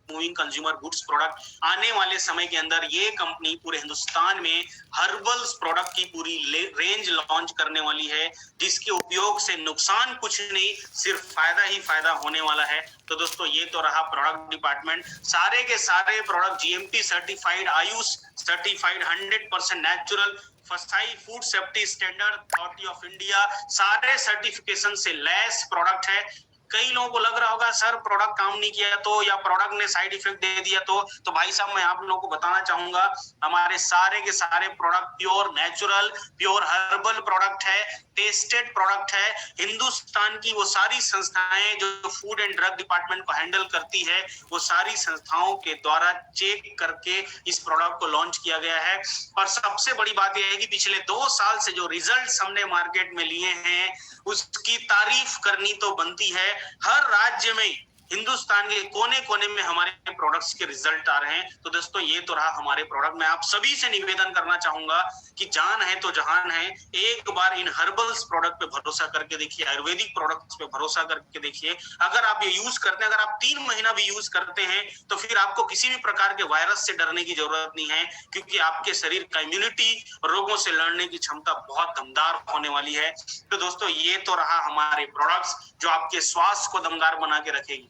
moving consumer goods product. आने वाले समय के अंदर ये कंपनी पूरे हिंदुस्तान में हर्बल्स प्रोडक्ट की पूरी रेंज लॉन्च करने वाली है, जिसके उपयोग से नुकसान कुछ नहीं, सिर्फ फायदा ही फायदा होने वाला है। तो दोस्तों, ये तो रहा प्रोडक्ट डिपार्टमेंट। सारे के सारे product GMP certified, Ayush certified, 100% natural, फसाई food safety standard authority of India, सारे सर्टिफिकेशन से लेस प्रोडक्ट है। कई लोगों को लग रहा होगा सर प्रोडक्ट काम नहीं किया तो, या प्रोडक्ट ने साइड इफेक्ट दे दिया तो भाई साहब मैं आप लोगों को बताना चाहूंगा हमारे सारे के सारे product pure natural pure herbal product है, टेस्टेड प्रोडक्ट है। हिंदुस्तान की वो सारी संस्थाएं जो फूड एंड ड्रग डिपार्टमेंट को हैंडल करती है, वो सारी संस्थाओं के द्वारा चेक करके इस प्रोडक्ट को लॉन्च किया गया है। और सबसे बड़ी बात यह है कि पिछले 2 साल से जो रिजल्ट्स हमने मार्केट में लिए हैं उसकी तारीफ करनी तो बनती है। हर राज्य में हिंदुस्तान के कोने कोने में हमारे प्रोडक्ट्स के रिजल्ट आ रहे हैं। तो दोस्तों ये तो रहा हमारे प्रोडक्ट। मैं आप सभी से निवेदन करना चाहूंगा कि जान है तो जहान है, एक बार इन हर्बल्स प्रोडक्ट पे भरोसा करके देखिए, आयुर्वेदिक प्रोडक्ट्स पे भरोसा करके देखिए। अगर आप ये यूज करते हैं, अगर आप 3 महीना भी यूज करते हैं तो फिर आपको किसी भी प्रकार के वायरस से डरने की जरूरत नहीं है, क्योंकि आपके शरीर का इम्यूनिटी रोगों से लड़ने की क्षमता बहुत दमदार होने वाली है। तो दोस्तों ये तो रहा हमारे प्रोडक्ट्स जो आपके स्वास्थ्य को दमदार बना के रखेगी।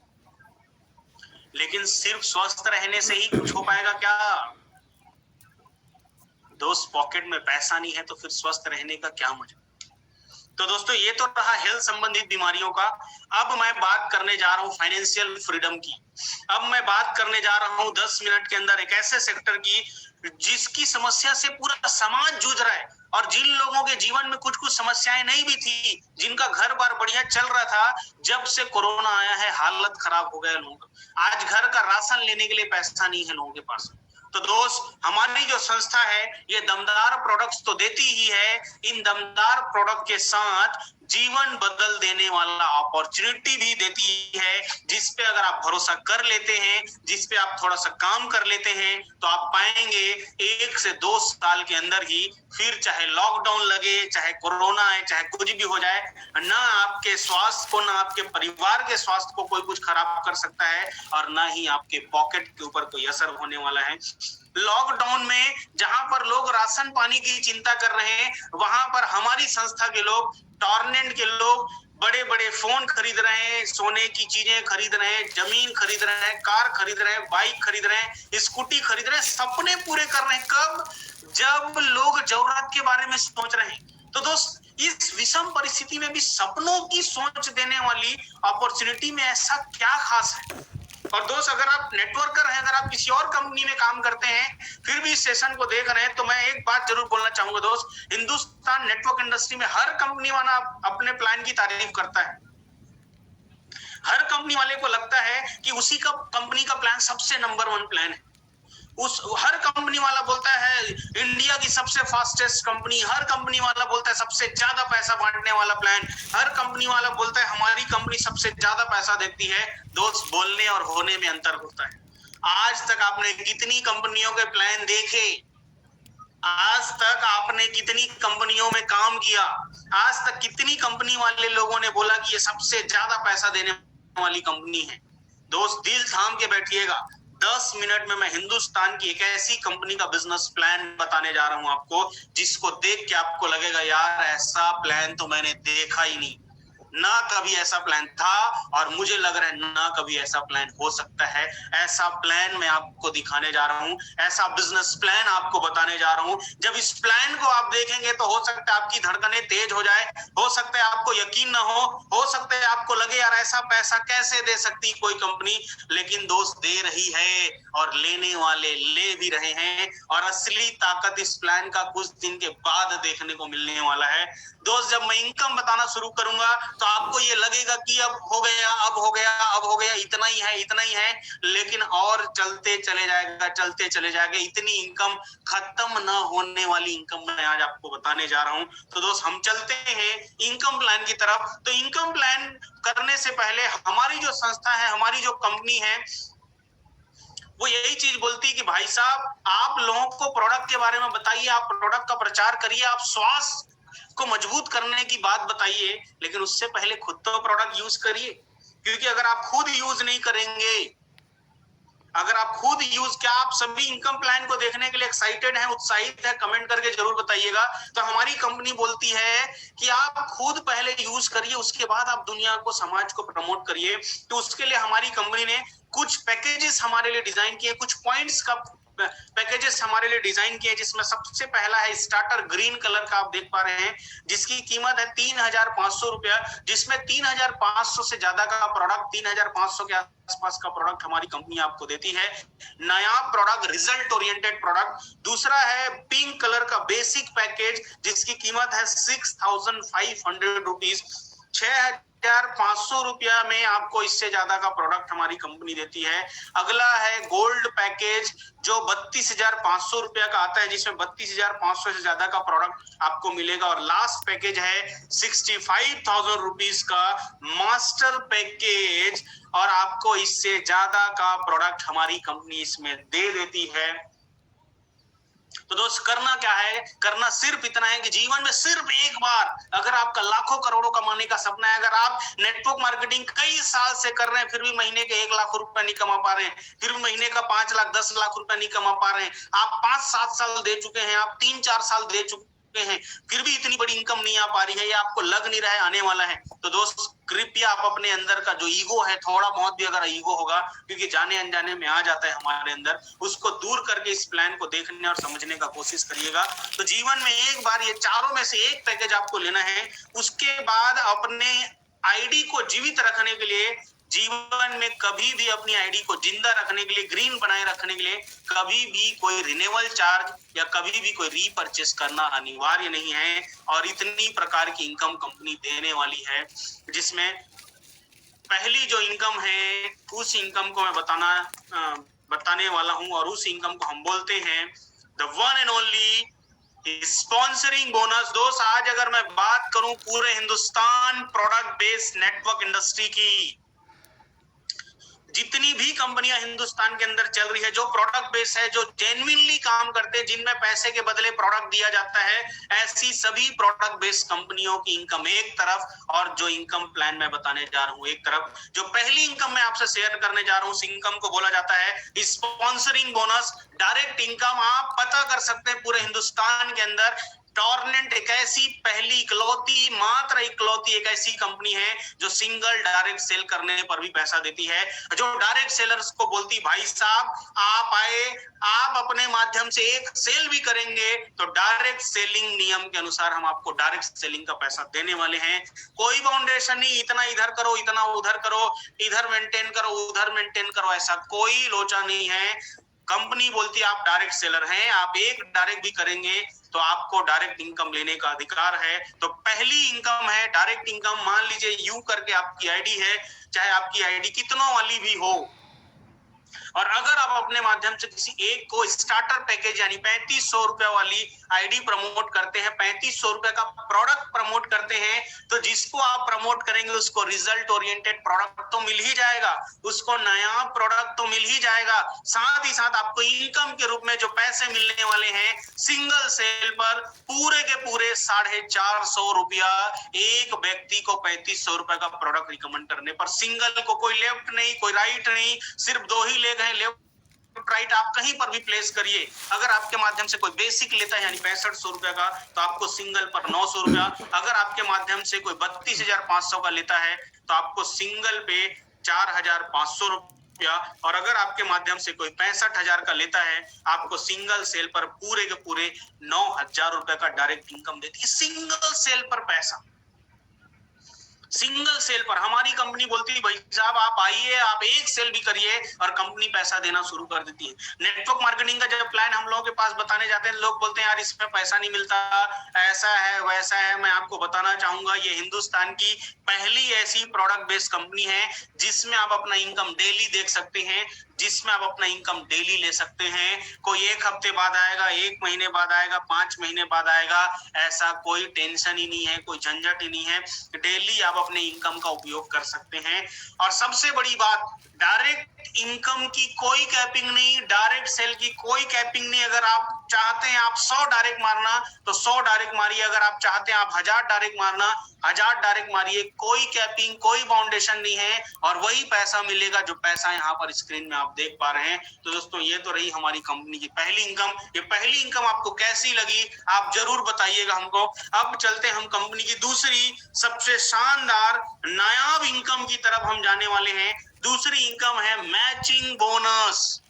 लेकिन सिर्फ स्वस्थ रहने से ही कुछ हो पाएगा क्या दोस्त? पॉकेट में पैसा नहीं है तो फिर स्वस्थ रहने का क्या मजा? तो दोस्तों ये तो रहा हेल्थ संबंधित बीमारियों का। अब मैं बात करने जा रहा हूं फाइनेंशियल फ्रीडम की। अब मैं बात करने जा रहा हूं 10 मिनट के अंदर एक ऐसे सेक्टर की जिसकी समस्या से पूरा समाज जूझ रहा है, और जिन लोगों के जीवन में कुछ कुछ समस्याएं नहीं भी थी, जिनका घर बार बढ़िया चल रहा था, जब से कोरोना आया है हालत खराब हो गया लोगों का। आज घर का राशन लेने के लिए पैसा नहीं है लोगों के पास। तो दोस्त हमारी जो संस्था है ये दमदार प्रोडक्ट्स तो देती ही है, इन दमदार प्रोडक्ट के साथ जीवन बदल देने वाला अपॉर्चुनिटी भी देती है, जिस पे अगर आप भरोसा कर लेते हैं, जिस पे आप थोड़ा सा काम कर लेते हैं, तो आप पाएंगे 1 से 2 साल के अंदर ही, फिर चाहे लॉकडाउन लगे, चाहे कोरोना आए, चाहे कुछ भी हो जाए, ना आपके स्वास्थ्य को, ना आपके परिवार के स्वास्थ्य को कोई कुछ खराब कर सकता है, और ना ही आपके पॉकेट के ऊपर कोई असर होने वाला है। लॉकडाउन में जहां पर लोग राशन पानी की चिंता कर रहे हैं, वहां पर हमारी संस्था के लोग, टॉर्नेंट के लोग बड़े बड़े फोन खरीद रहे हैं, सोने की चीजें खरीद रहे हैं, जमीन खरीद रहे हैं, कार खरीद रहे हैं, बाइक खरीद रहे हैं, स्कूटी खरीद रहे हैं, सपने पूरे कर रहे हैं। कब? जब लोग जरूरत के बारे में सोच रहे हैं। तो दोस्त इस विषम परिस्थिति में भी सपनों की सोच देने वाली अपॉर्चुनिटी में ऐसा क्या खास है? और दोस्त अगर आप नेटवर्कर हैं, अगर आप किसी और कंपनी में काम करते हैं, फिर भी इस सेशन को देख रहे हैं, तो मैं एक बात जरूर बोलना चाहूंगा दोस्त, हिंदुस्तान नेटवर्क इंडस्ट्री में हर कंपनी वाला अपने प्लान की तारीफ करता है। हर कंपनी वाले को लगता है कि उसी का कंपनी का प्लान सबसे नंबर 1 प्लान है। हर कंपनी वाला बोलता है इंडिया की सबसे फास्टेस्ट कंपनी, हर कंपनी वाला बोलता है सबसे ज्यादा पैसा बांटने वाला प्लान, हर कंपनी वाला बोलता है हमारी कंपनी सबसे ज्यादा पैसा देती है। दोस्त बोलने और होने में अंतर होता है। आज तक आपने कितनी कंपनियों के प्लान देखे? आज तक आपने कितनी कंपनियों में काम किया? आज तक कितनी कंपनी वाले लोगों ने बोला कि ये सबसे ज्यादा पैसा देने वाली कंपनी है? दोस्त दिल थाम के बैठिएगा, 10 मिनट में मैं हिंदुस्तान की एक ऐसी कंपनी का बिजनेस प्लान बताने जा रहा हूं आपको, जिसको देख के आपको लगेगा यार ऐसा प्लान तो मैंने देखा ही नहीं, ना कभी ऐसा प्लान था, और मुझे लग रहा है ना कभी ऐसा प्लान हो सकता है। ऐसा प्लान मैं आपको दिखाने जा रहा हूं, ऐसा बिजनेस प्लान आपको बताने जा रहा हूं। जब इस प्लान को आप देखेंगे तो हो सकता है आपकी धड़कनें तेज हो जाए, हो सकता है आपको यकीन ना हो सकता है आपको लगे यार ऐसा पैसा कैसे दे सकती कोई कंपनी, लेकिन दोस्त दे रही है, और लेने वाले ले भी रहे हैं, और असली ताकत इस प्लान का कुछ दिन के बाद देखने को मिलने वाला है। दोस्त जब मैं इनकम बताना शुरू करूंगा तो आपको ये लगेगा कि अब हो गया, अब हो गया, अब हो गया, इतना ही है, इतना ही है, लेकिन और चलते चले जाएगा, चलते चले जाएगा। इतनी इनकम, खत्म ना होने वाली इनकम मैं आज आपको बताने जा रहा हूं। तो दोस्त हम चलते हैं इनकम प्लान की तरफ। तो इनकम प्लान करने से पहले हमारी जो संस्था है, हमारी जो कंपनी है, वो यही चीज बोलती है कि भाई साहब आप लोगों को प्रोडक्ट के बारे में बताइए, आप प्रोडक्ट का प्रचार करिए, आप स्वास्थ्य को मजबूत करने की बात बताइए, लेकिन उससे पहले खुद तो प्रोडक्ट यूज करिए। क्योंकि अगर आप खुद यूज नहीं करेंगे, अगर आप खुद यूज, क्या आप सभी इनकम प्लान को देखने के लिए एक्साइटेड हैं, उत्साहित है? कमेंट करके जरूर बताइएगा। तो हमारी कंपनी बोलती है कि आप खुद पहले यूज करिए, उसके बाद आप दुनिया को, समाज को प्रमोट करिए। तो उसके लिए हमारी कंपनी ने कुछ पैकेजेस हमारे लिए डिजाइन किए, कुछ पॉइंट्स का पैकेजेस हमारे लिए डिजाइन किए, जिसमें सबसे पहला है स्टार्टर ग्रीन कलर का, आप देख पा रहे हैं, जिसकी कीमत है 3,500 रुपया, जिसमें 3,500 से ज्यादा का प्रोडक्ट, 3,500 के आसपास का प्रोडक्ट हमारी कंपनी आपको देती है। नया प्रोडक्ट, रिजल्ट ओरिएंटेड प्रोडक्ट। दूसरा है पिंक कलर का बेसिक पैकेज, जिसकी कीमत है 6,500 रुपीज। 6,500 रुपया में आपको इससे ज्यादा का प्रोडक्ट हमारी कंपनी देती है। अगला है गोल्ड पैकेज, जो 32,500 रुपया का आता है, जिसमें 32,500 से ज्यादा का प्रोडक्ट आपको मिलेगा। और लास्ट पैकेज है 65,000 रुपीज का मास्टर पैकेज, और आपको इससे ज्यादा का प्रोडक्ट हमारी कंपनी इसमें दे देती है। तो दोस्त, करना क्या है? करना सिर्फ इतना है कि जीवन में सिर्फ एक बार, अगर आपका लाखों करोड़ों कमाने का सपना है, अगर आप नेटवर्क मार्केटिंग कई साल से कर रहे हैं, फिर भी महीने के 1 लाख रुपए नहीं कमा पा रहे हैं, फिर भी महीने का 5 लाख 10 लाख रुपए नहीं कमा पा रहे हैं, आप 5-7 साल दे चुके हैं, आप 3-4 साल दे चुके हैं, फिर भी इतनी बड़ी इनकम नहीं आ पा रही है, या आपको लग नहीं रहा है आने वाला है, तो दोस्त कृपया आप अपने अंदर का जो ईगो है, थोड़ा बहुत भी अगर ईगो होगा, क्योंकि जाने अनजाने में आ जाता है हमारे अंदर, उसको दूर करके इस प्लान को देखने और समझने का कोशिश करिएगा। तो जीवन में एक बार ये चारों में से एक पैकेज आपको लेना है। उसके बाद अपने आईडी को जीवित रखने के लिए, जीवन में कभी भी अपनी आईडी को जिंदा रखने के लिए, ग्रीन बनाए रखने के लिए, कभी भी कोई रिन्यूअल चार्ज या कभी भी कोई रीपर्चेस करना अनिवार्य नहीं है। और इतनी प्रकार की इनकम कंपनी देने वाली है, जिसमें पहली जो इनकम है, उस इनकम को मैं बताने वाला हूं, और उस इनकम को हम बोलते हैं the one and only sponsoring bonus. दोस्त, आज अगर मैं बात करूं पूरे Hindustan product based network industry की, जितनी भी कंपनियां हिंदुस्तान के अंदर चल रही है, जो प्रोडक्ट बेस है, जो जेन्युइनली काम करते हैं, जिनमें पैसे के बदले प्रोडक्ट दिया जाता है, ऐसी सभी प्रोडक्ट बेस्ड कंपनियों की इनकम एक तरफ, और जो इनकम प्लान मैं बताने जा रहा हूं एक तरफ। जो पहली इनकम मैं आपसे शेयर करने जा रहा हूं, उस इनकम को बोला जाता है स्पॉन्सरिंग बोनस, डायरेक्ट इनकम। आप पता कर सकते हैं पूरे हिंदुस्तान के अंदर टॉर्नेंट एक ऐसी पहली इकलौती, मात्र इकलौती एक ऐसी कंपनी है जो सिंगल डायरेक्ट सेल करने पर भी पैसा देती है, जो डायरेक्ट सेलर्स को बोलती, भाई साहब आप आए, आप अपने माध्यम से एक सेल भी करेंगे तो डायरेक्ट सेलिंग नियम के अनुसार हम आपको डायरेक्ट सेलिंग का पैसा देने वाले हैं। कोई बाउंडेशन नहीं, इतना इधर करो, इतना उधर करो, इधर मेंटेन करो, उधर मेंटेन करो, ऐसा कोई लोचा नहीं है। कंपनी बोलती है आप डायरेक्ट सेलर हैं, आप एक डायरेक्ट भी करेंगे तो आपको डायरेक्ट इनकम लेने का अधिकार है। तो पहली इनकम है डायरेक्ट इनकम। मान लीजिए यू करके आपकी आईडी है, चाहे आपकी आईडी कितनों वाली भी हो, और अगर आप अपने माध्यम से किसी एक को स्टार्टर पैकेज यानी 3500 रुपया वाली आईडी प्रमोट करते हैं, 3500 रुपया का प्रोडक्ट प्रमोट करते हैं, तो जिसको आप प्रमोट करेंगे उसको रिजल्ट ओरिएंटेड प्रोडक्ट तो मिल ही जाएगा, उसको नया प्रोडक्ट तो मिल ही जाएगा, साथ ही साथ आपको इनकम के रूप में जो पैसे मिलने वाले हैं सिंगल सेल पर पूरे के पूरे 450 रुपया, एक व्यक्ति को 3500 रुपए का प्रोडक्ट रिकमेंड करने पर, सिंगल को, कोई लेफ्ट नहीं, कोई राइट नहीं, सिर्फ 2 ही ले गए, लेफ्ट राइट आप कहीं पर भी प्लेस करिए। अगर आपके माध्यम से कोई बेसिक लेता है यानी 6500 रुपया का, तो आपको सिंगल पर 900 रुपया, अगर आपके माध्यम से कोई 32,500 का लेता है तो आपको सिंगल पे 4,500 रुपया, और अगर आपके माध्यम से कोई 65,000 का लेता है आपको सिंगल सेल पर पूरे के पूरे 9,000 रुपए का डायरेक्ट इनकम देती है। सिंगल सेल पर पैसा, सिंगल सेल पर हमारी कंपनी बोलती है भाई साहब आप आइए, आप एक सेल भी करिए, और कंपनी पैसा देना शुरू कर देती है। नेटवर्क मार्केटिंग का जब प्लान हम लोगों के पास बताने जाते हैं, लोग बोलते हैं यार इसमें पैसा नहीं मिलता, ऐसा है वैसा है। मैं आपको बताना चाहूंगा ये हिंदुस्तान की पहली ऐसी प्रोडक्ट बेस्ड कंपनी है जिसमें आप अपना इनकम डेली देख सकते हैं, जिसमें आप अपना इनकम डेली ले सकते हैं। कोई 1 हफ्ते बाद आएगा, 1 महीने बाद आएगा, 5 महीने बाद आएगा, ऐसा कोई टेंशन ही नहीं है, कोई झंझट ही नहीं है। डेली आप अपने इनकम का उपयोग कर सकते हैं। और सबसे बड़ी बात, डायरेक्ट इनकम की कोई कैपिंग नहीं, डायरेक्ट सेल की कोई कैपिंग नहीं। अगर आप चाहते हैं आप 100 डायरेक्ट मारना तो 100 डायरेक्ट मारिए, अगर आप चाहते हैं आप 1000 डायरेक्ट मारना 1000 डायरेक्ट मारिए, कोई कैपिंग, कोई बाउंडेशन नहीं है, और वही पैसा मिलेगा जो पैसा यहाँ पर स्क्रीन में आप देख पा रहे हैं। तो दोस्तों ये तो रही हमारी कंपनी की पहली इनकम। ये पहली इनकम आपको कैसी लगी आप जरूर बताइएगा हमको। अब चलते हैं हम कंपनी की दूसरी सबसे शानदार नायाब इनकम की तरफ हम जाने वाले हैं। दूसरी इनकम है मैचिंग बोनस।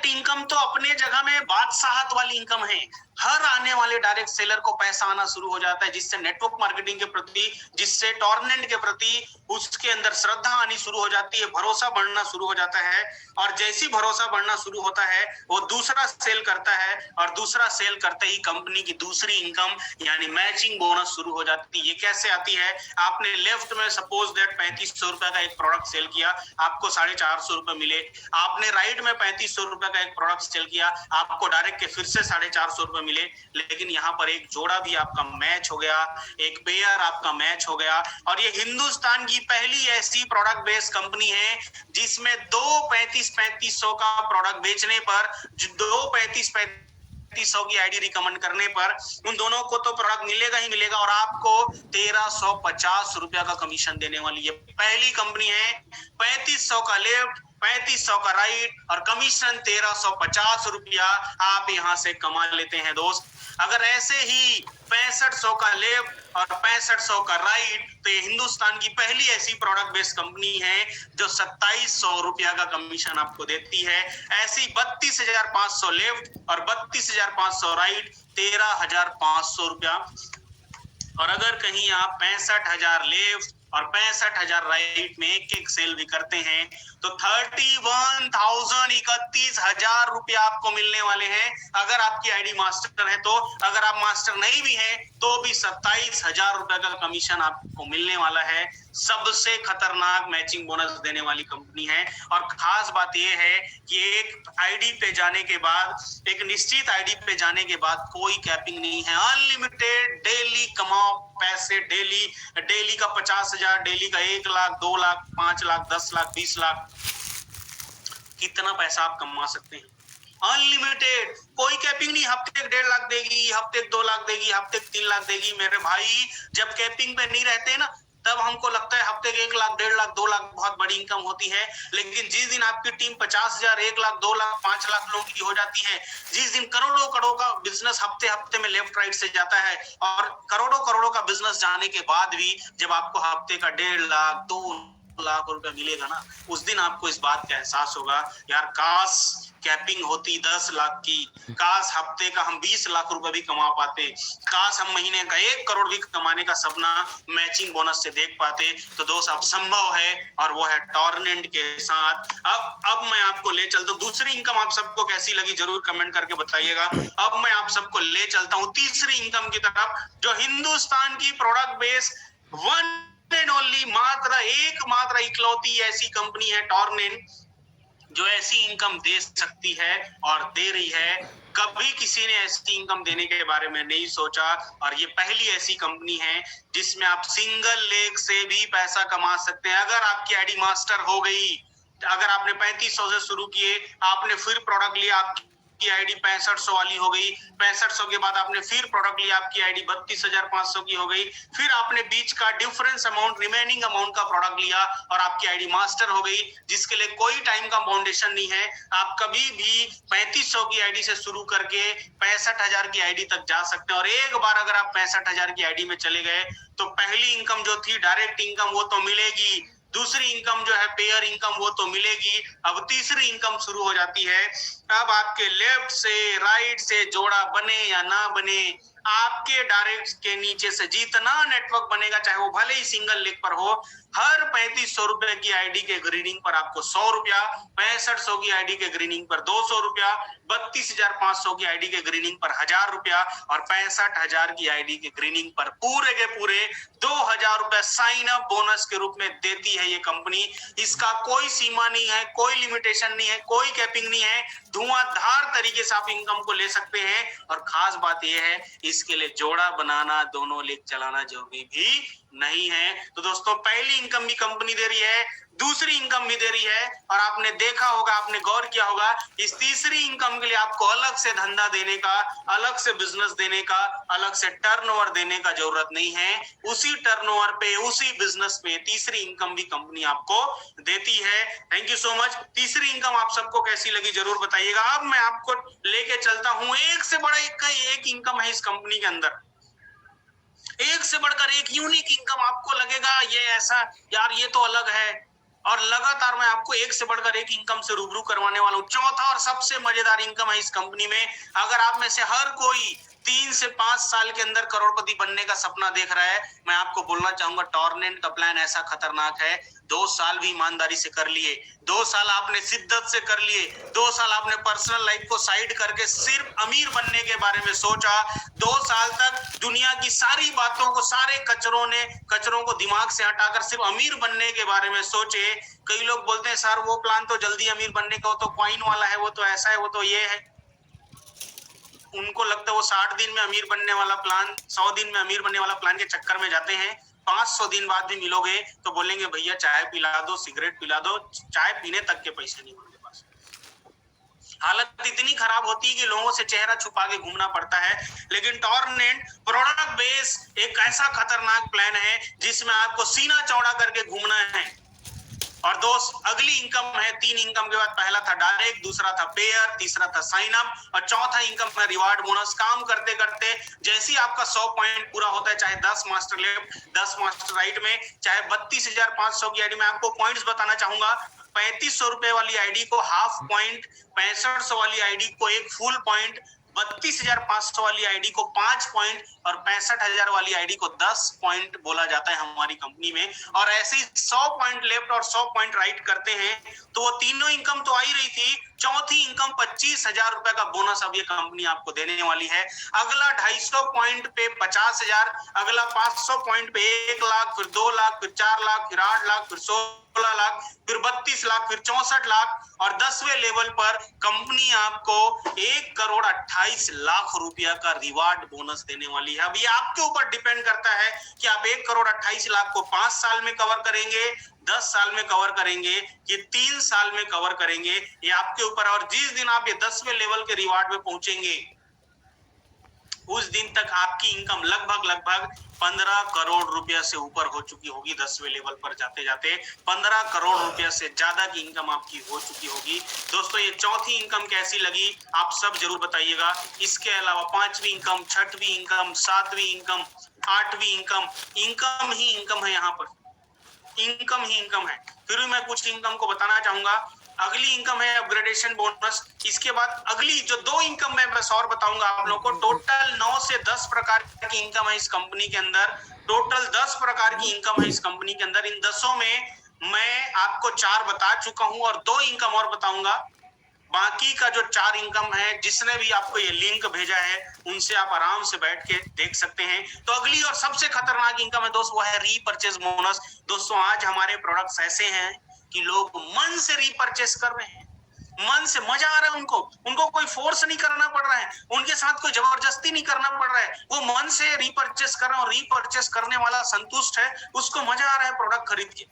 डायरेक्ट इनकम तो अपने जगह में बादशाहत वाली इनकम है। हर आने वाले डायरेक्ट सेलर को पैसा आना शुरू हो जाता है, जिससे नेटवर्क मार्केटिंग के प्रति, जिससे टॉर्नेंट के प्रति उसके अंदर श्रद्धा आनी शुरू हो जाती है, भरोसा बढ़ना शुरू हो जाता है। और जैसी भरोसा बढ़ना शुरू होता है वो दूसरा सेल करता है, और दूसरा सेल करते ही कंपनी की दूसरी इनकम यानी मैचिंग बोनस शुरू हो जाती है। ये कैसे आती है? आपने लेफ्ट में सपोज दैट 3500 रुपए का एक प्रोडक्ट सेल किया, आपको 450 रुपए मिले। आपने राइट में 3500 रुपए का एक प्रोडक्ट सेल किया, आपको डायरेक्ट के फिर से 450 रुपए मिले। लेकिन यहाँ पर एक जोड़ा भी आपका मैच हो गया, एक पेयर आपका मैच हो गया। और ये हिंदुस्तान की पहली ऐसी प्रोडक्ट बेस्ड कंपनी है जिसमें दो 3500 का प्रोडक्ट बेचने पर, दो 3500 की आईडी रिकमेंड करने पर उन दोनों को तो प्रोडक्ट मिलेगा ही मिलेगा, और आपको 1350 रुपया का कमीशन देने वाली है। पहली कंपनी है, 3500 का लेफ्ट, 3500 का राइट, और कमीशन 1350 रुपया आप यहां से कमा लेते हैं दोस्त। अगर ऐसे ही 6500 का लेफ्ट और 6500 का राइट, तो ये हिंदुस्तान की पहली ऐसी प्रोडक्ट बेस्ड कंपनी है जो 2700 रुपया का कमीशन आपको देती है। ऐसी 32,500 लेफ्ट और 32,500 राइट, 13,500 रुपया। और अगर कहीं आप 65,000 लेफ्ट और 65,000 राइट में एक एक सेल भी करते हैं तो 31,000 रुपया आपको मिलने वाले हैं, अगर आपकी आईडी मास्टर है तो। अगर आप मास्टर नहीं भी हैं तो भी 27,000 रुपया का कमीशन आपको मिलने वाला है। सबसे खतरनाक मैचिंग बोनस देने वाली कंपनी है। और खास बात यह है कि एक आईडी पे जाने के बाद, एक निश्चित आईडी पे जाने के बाद कोई कैपिंग नहीं है, अनलिमिटेड डेली कमाओ पैसे। डेली का 50,000, डेली का 1 लाख, 2 लाख, 5 लाख, 10 लाख, 20 लाख, कितना पैसा आप कमा सकते हैं। अनलिमिटेड, कोई कैपिंग नहीं। हफ्ते 1.5 लाख देगी, हफ्ते 2 लाख देगी, हफ्ते 3 लाख देगी। मेरे भाई, जब कैपिंग पे नहीं रहते ना, तब हमको लगता है हफ्ते के 1 लाख, 1.5 लाख, 2 लाख बहुत बड़ी इनकम होती है। लेकिन जिस दिन आपकी टीम 50,000, 1 लाख, 2 लाख, 5 लाख लोगों की हो जाती है, जिस दिन करोड़ों करोड़ का बिजनेस हफ्ते हफ्ते में लेफ्ट राइट से जाता है, और करोड़ों करोड़ों का बिजनेस जाने के बाद भी जब आपको हफ्ते का 1.5 लाख, 2 लाख रुपया मिलेगा ना, उस दिन आपको इस बात का एहसास होगा, यार काश कैपिंग होती 10 लाख की, काश हफ्ते का हम 20 लाख रुपए भी कमा पाते, काश हम महीने का 1 करोड़ भी कमाने का सपना मैचिंग बोनस से देख पाते। तो दोस्त अब संभव है, और वो है टॉर्नेंट के साथ। अब मैं आपको ले चलता हूँ दूसरी इनकम। आप सबको कैसी लगी जरूर कमेंट करके बताइएगा। अब मैं आप सबको ले चलता हूँ तीसरी इनकम की तरफ, जो हिंदुस्तान की product base one and only, एकमात्र इकलौती ऐसी कंपनी है टॉर्नेंट, जो ऐसी इनकम दे सकती है और दे रही है। कभी किसी ने ऐसी इनकम देने के बारे में नहीं सोचा, और ये पहली ऐसी कंपनी है जिसमें आप सिंगल लेग से भी पैसा कमा सकते हैं। अगर आपकी आईडी मास्टर हो गई, अगर आपने 3500 से शुरू किए, आपने फिर प्रोडक्ट लिया, आपकी आईडी 6500 वाली हो गई, 6500 के बाद आपने फिर प्रोडक्ट लिया, आपकी आईडी 32,500 की हो गई, फिर आपने बीच का डिफरेंस अमाउंट, रिमेनिंग अमाउंट का प्रोडक्ट लिया और आपकी आईडी मास्टर हो गई, जिसके लिए कोई टाइम का फाउंडेशन नहीं है। आप कभी भी 3500 की आईडी से शुरू करके 65,000 की आईडी तक जा सकते हैं। और एक बार अगर आप 65,000 की आईडी में चले गए तो पहली इनकम जो थी डायरेक्ट इनकम, वो तो मिलेगी, दूसरी इनकम जो है पेयर इनकम, वो तो मिलेगी। अब तीसरी इनकम शुरू हो जाती है। अब आपके लेफ्ट से राइट से जोड़ा बने या ना बने, आपके डायरेक्ट के नीचे से जितना नेटवर्क बनेगा, चाहे वो भले ही सिंगल लेग पर हो, हर 3500 रुपए की आईडी के ग्रीनिंग पर आपको 100 रुपया, 6500 की आईडी के ग्रीनिंग पर 200 रुपया, 32,500 की आईडी के ग्रीनिंग पर 1000 रुपया, और 65,000 की आईडी के ग्रीनिंग पर पूरे के पूरे 2,000 रुपए साइन अप बोनस के रूप में देती है ये कंपनी। इसका कोई सीमा नहीं है, कोई लिमिटेशन नहीं है, कोई कैपिंग नहीं है। धुआंधार तरीके से आप इनकम को ले सकते हैं। और खास बात यह है, इसके लिए जोड़ा बनाना, दोनों लेग चलाना जरूरी भी नहीं है। तो दोस्तों, पहली इनकम भी कंपनी दे रही है, दूसरी इनकम भी दे रही है, और आपने देखा होगा, आपने गौर किया होगा, इस तीसरी इनकम के लिए आपको अलग से धंधा देने का, अलग से बिजनेस देने का, अलग से टर्नओवर देने का जरूरत नहीं है। उसी टर्नओवर पे, उसी बिजनेस पे तीसरी इनकम भी कंपनी आपको देती है। Thank you so much. तीसरी इनकम आप सबको कैसी लगी जरूर बताइएगा। अब मैं आपको लेके चलता हूं, एक से बड़ा एक इनकम है इस कंपनी के अंदर, एक से बढ़कर एक यूनिक इनकम। आपको लगेगा ये ऐसा, यार ये तो अलग है, और लगातार मैं आपको एक से बढ़कर एक इनकम से रूबरू करवाने वाला हूँ। चौथा और सबसे मजेदार इनकम है इस कंपनी में। अगर आप में से हर कोई 3 से 5 साल के अंदर करोड़पति बनने का सपना देख रहा है, मैं आपको बोलना चाहूंगा टॉर्नेंट का प्लान ऐसा खतरनाक है। 2 साल भी ईमानदारी से कर लिए, 2 साल आपने शिद्दत से कर लिए, 2 साल आपने पर्सनल लाइफ को साइड करके सिर्फ अमीर बनने के बारे में सोचा, 2 साल तक दुनिया की सारी बातों को, सारे कचरों को दिमाग से हटाकर सिर्फ अमीर बनने के बारे में सोचे। कई लोग बोलते हैं सर वो प्लान तो जल्दी अमीर बनने का, वो तो कॉइन वाला है, वो तो ऐसा है, वो तो ये है। उनको लगता है वो 60 दिन में अमीर बनने वाला प्लान, 100 दिन में अमीर बनने वाला प्लान के चक्कर में जाते हैं। 500 दिन बाद भी मिलोगे तो बोलेंगे भैया चाय पिला दो, सिगरेट पिला दो, चाय पीने तक के पैसे नहीं उनके पास। हालत इतनी खराब होती है कि लोगों से चेहरा छुपा के घूमना पड़ता है। लेकिन टॉर्नेंट प्रोडक्ट बेस एक ऐसा खतरनाक प्लान है जिसमें आपको सीना चौड़ा करके घूमना है। और दोस्त अगली इनकम है, 3 इनकम के बाद पहला था डायरेक्ट, दूसरा था पेयर, तीसरा था साइन अप और चौथा इनकम है रिवार्ड बोनस। काम करते करते जैसे ही आपका 100 पॉइंट पूरा होता है, चाहे 10 मास्टर लेफ्ट 10 मास्टर राइट में, चाहे 32,500 की आईडी में, आपको पॉइंट्स बताना चाहूंगा। 3500 रुपए वाली आईडी को हाफ पॉइंट, 6500 वाली आईडी को एक फुल पॉइंट, 32,500 वाली आईडी को 5 पॉइंट और 65,000 वाली आईडी को 10 पॉइंट बोला जाता है हमारी कंपनी में। और ऐसे ही 100 पॉइंट लेफ्ट और 100 पॉइंट राइट करते हैं तो वो तीनों इनकम तो आ ही रही थी, चौथी इनकम 25,000 रुपए का बोनस अब ये कंपनी आपको देने वाली है। अगला 250 पॉइंट पे 50,000, अगला 500 पॉइंट पे 1 लाख, फिर 2 लाख, फिर 4 लाख, फिर 8 लाख, फिर 16 लाख, फिर 32 लाख, फिर 64 लाख और 10वें लेवल पर कंपनी आपको 1,28,00,000 रुपया का रिवार्ड बोनस देने वाली है। अब ये आपके ऊपर डिपेंड करता है कि आप 1,28,00,000 को 5 साल में कवर करेंगे, 10 साल में कवर करेंगे, ये 3 साल में कवर करेंगे, ये आपके ऊपर। और जिस दिन आप ये 10वें लेवल के रिवार्ड में पहुंचेंगे उस दिन तक आपकी इनकम लगभग 15 करोड़ रुपया से ऊपर हो चुकी होगी। 10वें लेवल पर जाते जाते 15 करोड़ रुपया से ज्यादा की इनकम आपकी हो चुकी होगी। दोस्तों ये चौथी इनकम कैसी लगी आप सब जरूर बताइएगा। इसके अलावा 5वीं इनकम, 6वीं इनकम, 7वीं इनकम, 8वीं इनकम, इनकम ही इनकम है, यहाँ पर इनकम ही इनकम है। फिर मैं कुछ इनकम को बताना चाहूंगा। अगली इनकम है अपग्रेडेशन बोनस। इसके बाद अगली जो 2 इनकम मैं बस और बताऊंगा आप लोगों को। टोटल 9 से 10 प्रकार की इनकम है इस कंपनी के अंदर, टोटल 10 प्रकार की इनकम है इस कंपनी के अंदर। इन 10 में मैं आपको 4 बता चुका हूं और 2 इनकम और बताऊंगा। बाकी का जो 4 इनकम है, जिसने भी आपको ये लिंक भेजा है उनसे आप आराम से बैठ के देख सकते हैं। तो अगली और सबसे खतरनाक इनकम है दोस्त, वो है रीपरचेज बोनस। दोस्तों आज हमारे प्रोडक्ट्स ऐसे हैं कि लोग मन से रीपरचेस कर रहे हैं, मन से मजा आ रहा है उनको कोई फोर्स नहीं करना पड़ रहा है, उनके साथ कोई जबरदस्ती नहीं करना पड़ रहा है, वो मन से रीपरचेस कर रहे हैं और रीपरचेस करने वाला संतुष्ट है, उसको मजा आ रहा है प्रोडक्ट खरीद के।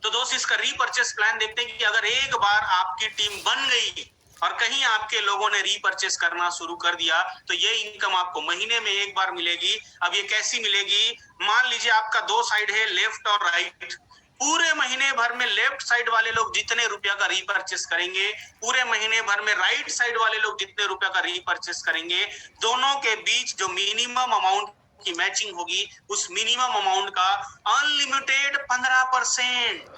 तो दोस्त इसका रीपरचेस प्लान देखते हैं कि अगर एक बार आपकी टीम बन गई और कहीं आपके लोगों ने रीपरचेस करना शुरू कर दिया तो ये इनकम आपको महीने में एक बार मिलेगी। अब ये कैसी मिलेगी, मान लीजिए आपका 2 साइड है, लेफ्ट और राइट। पूरे महीने भर में लेफ्ट साइड वाले लोग जितने रुपया का रीपरचेस करेंगे, पूरे महीने भर में राइट साइड वाले लोग जितने रुपया का रीपरचेस करेंगे, दोनों के बीच जो मिनिमम अमाउंट की मैचिंग होगी उस मिनिमम अमाउंट का अनलिमिटेड 15%।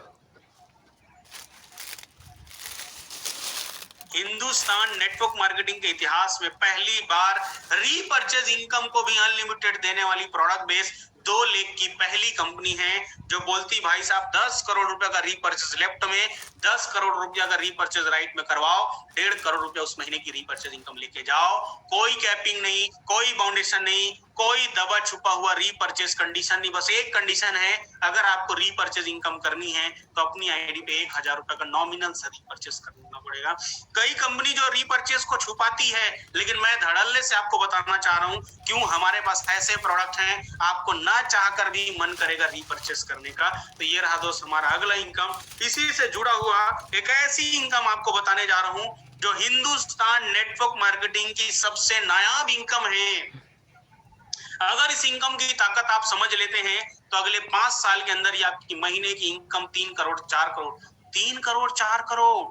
हिंदुस्तान नेटवर्क मार्केटिंग के इतिहास में पहली बार रीपरचेज इनकम को भी अनलिमिटेड देने वाली प्रोडक्ट बेस 2 लेख की पहली कंपनी है जो बोलती भाई साहब 10 करोड़ रुपया का रीपरचेज लेफ्ट में, 10 करोड़ रुपया का रीपरचेज राइट में करवाओ, 1.5 करोड़ रुपया उस महीने की रीपरचेज इनकम लेके जाओ। कोई कैपिंग नहीं, कोई बाउंडेशन नहीं, कोई दबा छुपा हुआ रीपरचेज कंडीशन नहीं। बस एक कंडीशन है, अगर आपको रीपरचेज इनकम करनी है तो अपनी आईडी पे 1,000 रुपए का नॉमिनल से रीपरचेज करना पड़ेगा। कई कंपनी जो रीपरचेज को छुपाती है, लेकिन मैं धड़ल्ले से आपको बताना चाह रहा हूं क्यों हमारे पास ऐसे प्रोडक्ट हैं आपको ना चाहकर भी मन करेगा रीपरचेज करने का। तो ये रहा दोस्त हमारा अगला इनकम। इसी से जुड़ा हुआ एक ऐसी इनकम आपको बताने जा रहा हूं जो हिंदुस्तान नेटवर्क मार्केटिंग की सबसे नायाब इनकम है। अगर इस इनकम की ताकत आप समझ लेते हैं तो अगले 5 साल के अंदर ही आपकी महीने की इनकम 3 करोड़ 4 करोड़ 3 करोड़ 4 करोड़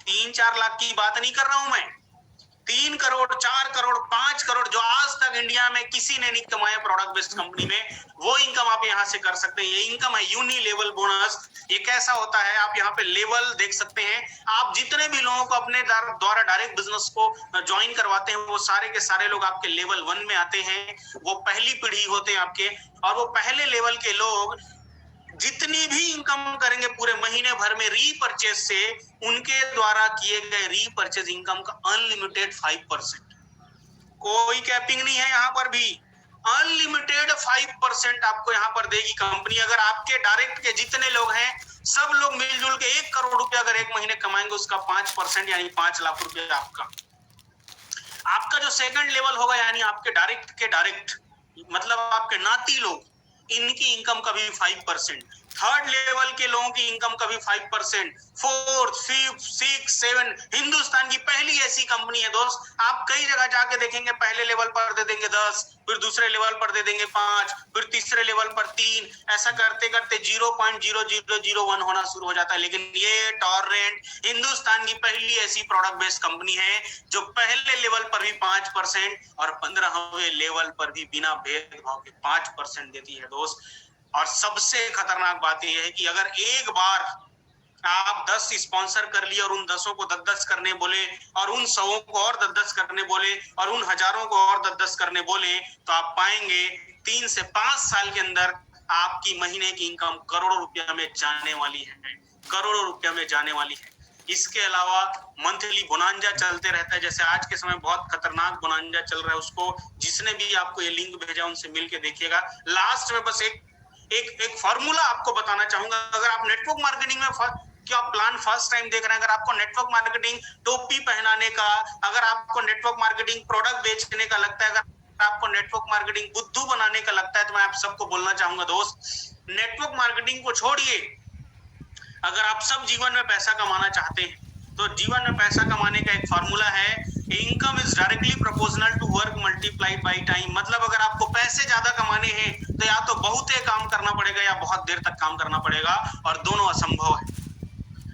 3-4 लाख की बात नहीं कर रहा हूं मैं, 3 करोड़, 4 करोड़, 5 करोड़ जो आज तक इंडिया में किसी ने नहीं कमाया प्रोडक्ट बेस्ड कंपनी में, वो इनकम आप यहाँ से कर सकते हैं। ये इनकम है यूनि लेवल बोनस। ये कैसा होता है, आप यहाँ पे लेवल देख सकते हैं। आप जितने भी लोगों को अपने द्वारा डायरेक्ट बिजनेस को ज्वाइन करवाते हैं, वो सारे के सारे लोग आपके लेवल 1 में आते हैं। वो पहली पीढ़ी होते हैं आपके, और वो पहले लेवल के लोग जितनी भी इनकम करेंगे पूरे महीने भर में रीपरचेज से, उनके द्वारा किए गए रीपरचेज इनकम का अनलिमिटेड 5%, कोई कैपिंग नहीं है यहाँ पर भी, अनलिमिटेड 5% आपको यहाँ पर देगी कंपनी। अगर आपके डायरेक्ट के जितने लोग हैं सब लोग मिलजुल के 1 करोड़ रुपया अगर एक महीने कमाएंगे, उसका 5% यानी 5 लाख रुपया आपका जो सेकंड लेवल होगा, यानी आपके डायरेक्ट के डायरेक्ट मतलब आपके नाती लोग, इनकी इनकम का भी 5%, थर्ड लेवल के लोगों की इनकम का भी 5%, फोर्थ, फिफ्थ, 6, 7, हिंदुस्तान की पहली ऐसी कंपनी है दोस्त। आप कई जगह जाके देखेंगे पहले लेवल पर दे देंगे 10, फिर दूसरे लेवल पर दे देंगे 5, फिर तीसरे लेवल पर 3, ऐसा करते करते 0.0001 होना शुरू हो जाता है। लेकिन ये टॉरेंट हिंदुस्तान की पहली ऐसी प्रोडक्ट बेस्ड कंपनी है जो पहले लेवल पर भी 5% और 15वें लेवल पर भी बिना भेदभाव के 5% देती है दोस्त। और सबसे खतरनाक बात यह है कि अगर एक बार आप 10 स्पॉन्सर कर लिए और उन 10 को 10 करने बोले, और उन 100 को और 10 करने बोले, और उन हजारों को और 10 करने बोले, तो आप पाएंगे 3 से 5 साल के अंदर आपकी महीने की इनकम करोड़ों रुपया में जाने वाली है, करोड़ों रुपया में जाने वाली है। इसके अलावा मंथली बोनांजा चलते रहता है, जैसे आज के समय बहुत खतरनाक बोनांजा चल रहा है। उसको जिसने भी आपको ये लिंक भेजा उनसे मिलके देखिएगा। लास्ट में बस एक फॉर्मूला आपको बताना चाहूंगा। अगर आप नेटवर्क मार्केटिंग में क्या प्लान फर्स्ट टाइम देख रहे हैं, अगर आपको नेटवर्क मार्केटिंग टोपी पहनाने का, अगर आपको नेटवर्क मार्केटिंग प्रोडक्ट बेचने का लगता है, अगर आपको नेटवर्क मार्केटिंग बुद्धू बनाने का लगता है, तो मैं आप सबको बोलना चाहूंगा दोस्त, नेटवर्क मार्केटिंग को छोड़िए। अगर आप सब जीवन में पैसा कमाना चाहते हैं, तो जीवन में पैसा कमाने का एक फॉर्मूला है, income is directly proportional to work multiplied by time. मतलब अगर आपको पैसे ज्यादा कमाने हैं तो या तो बहुत काम करना पड़ेगा या बहुत देर तक काम करना पड़ेगा, और दोनों असंभव है।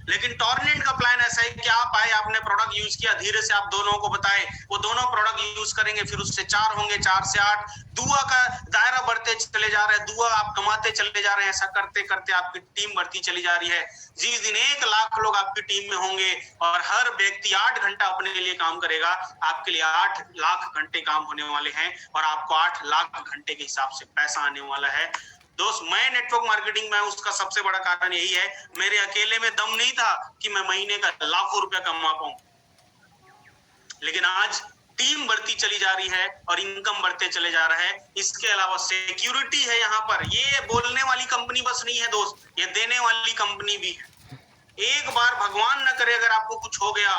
लेकिन टॉर्नेट का प्लान ऐसा है कि आप आए, आपने प्रोडक्ट यूज किया, धीरे से आप दोनों को बताए, वो दोनों प्रोडक्ट यूज करेंगे, फिर उससे 4 होंगे, 4 से 8, दुआ का दायरा बढ़ते चले जा रहे हैं, दुआ आप कमाते चले जा रहे हैं। ऐसा करते करते आपकी टीम बढ़ती चली जा रही है। जिस दिन 1 लाख लोग आपकी टीम में होंगे और हर व्यक्ति 8 घंटा अपने लिए काम करेगा, आपके लिए 8 लाख घंटे काम होने वाले हैं, और आपको 8 लाख घंटे के हिसाब से पैसा आने वाला है। दोस्त, मैं नेटवर्क मार्केटिंग में उसका सबसे बड़ा कारण यही है, मेरे अकेले में दम नहीं था कि मैं महीने का लाखों रुपया कमा पाऊं, लेकिन आज टीम बढ़ती चली जा रही है और इनकम बढ़ते चले जा रहा है। इसके अलावा सिक्योरिटी है यहाँ पर। ये बोलने वाली कंपनी बस नहीं है दोस्त, ये देने वाली कंपनी भी है। एक बार भगवान न करे अगर आपको कुछ हो गया,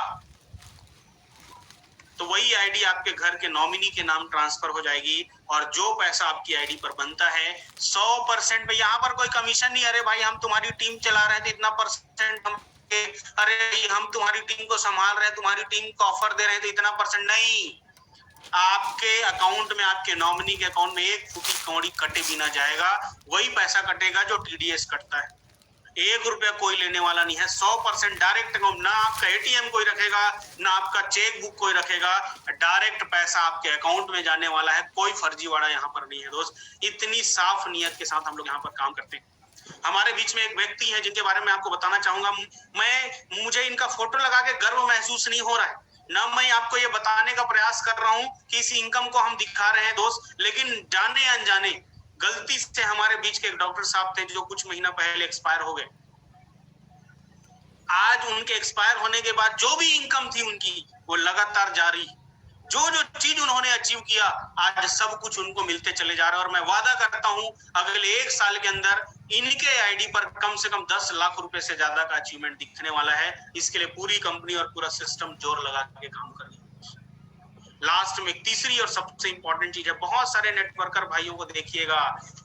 तो वही आईडी आपके घर के नॉमिनी के नाम ट्रांसफर हो जाएगी, और जो पैसा आपकी आईडी पर बनता है 100% पे, यहाँ पर कोई कमीशन नहीं। अरे भाई हम तुम्हारी टीम चला रहे थे, इतना परसेंट हम, अरे हम तुम्हारी टीम को संभाल रहे हैं, तुम्हारी टीम को ऑफर दे रहे हैं, तो इतना परसेंट नहीं। आपके अकाउंट में, आपके नॉमिनी के अकाउंट में 1 फुटी कौड़ी कटे भी ना जाएगा, वही पैसा कटेगा जो टीडीएस कटता है। 1 रुपया कोई लेने वाला नहीं है, 100% डायरेक्ट। ना आपका एटीएम कोई रखेगा, ना आपका चेक बुक कोई रखेगा, डायरेक्ट पैसा आपके अकाउंट में जाने वाला है। कोई फर्जीवाड़ा यहाँ पर नहीं है दोस्त। इतनी साफ नियत के साथ हम लोग यहाँ पर काम करते हैं। हमारे बीच में एक व्यक्ति है जिनके बारे में आपको बताना चाहूंगा। मुझे इनका फोटो लगा के गर्व महसूस नहीं हो रहा है, ना मैं आपको ये बताने का प्रयास कर रहा हूँ कि इस इनकम को हम दिखा रहे हैं दोस्त, लेकिन जाने अनजाने गलती से हमारे बीच के एक डॉक्टर साहब थे जो कुछ महीना पहले एक्सपायर हो गए। आज उनके एक्सपायर होने के बाद जो भी इनकम थी उनकी, वो लगातार जारी। जो जो चीज उन्होंने अचीव किया, आज सब कुछ उनको मिलते चले जा रहा है। और मैं वादा करता हूं अगले 1 साल के अंदर इनके आईडी पर कम से कम 10 लाख रुपए से ज्यादा का अचीवमेंट दिखने वाला है। इसके लिए पूरी कंपनी और पूरा सिस्टम जोर लगा के काम कर रही है। लास्ट में एक तीसरी और सबसे इंपॉर्टेंट चीज है, बहुत सारे नेटवर्कर भाइयों को देखिएगा,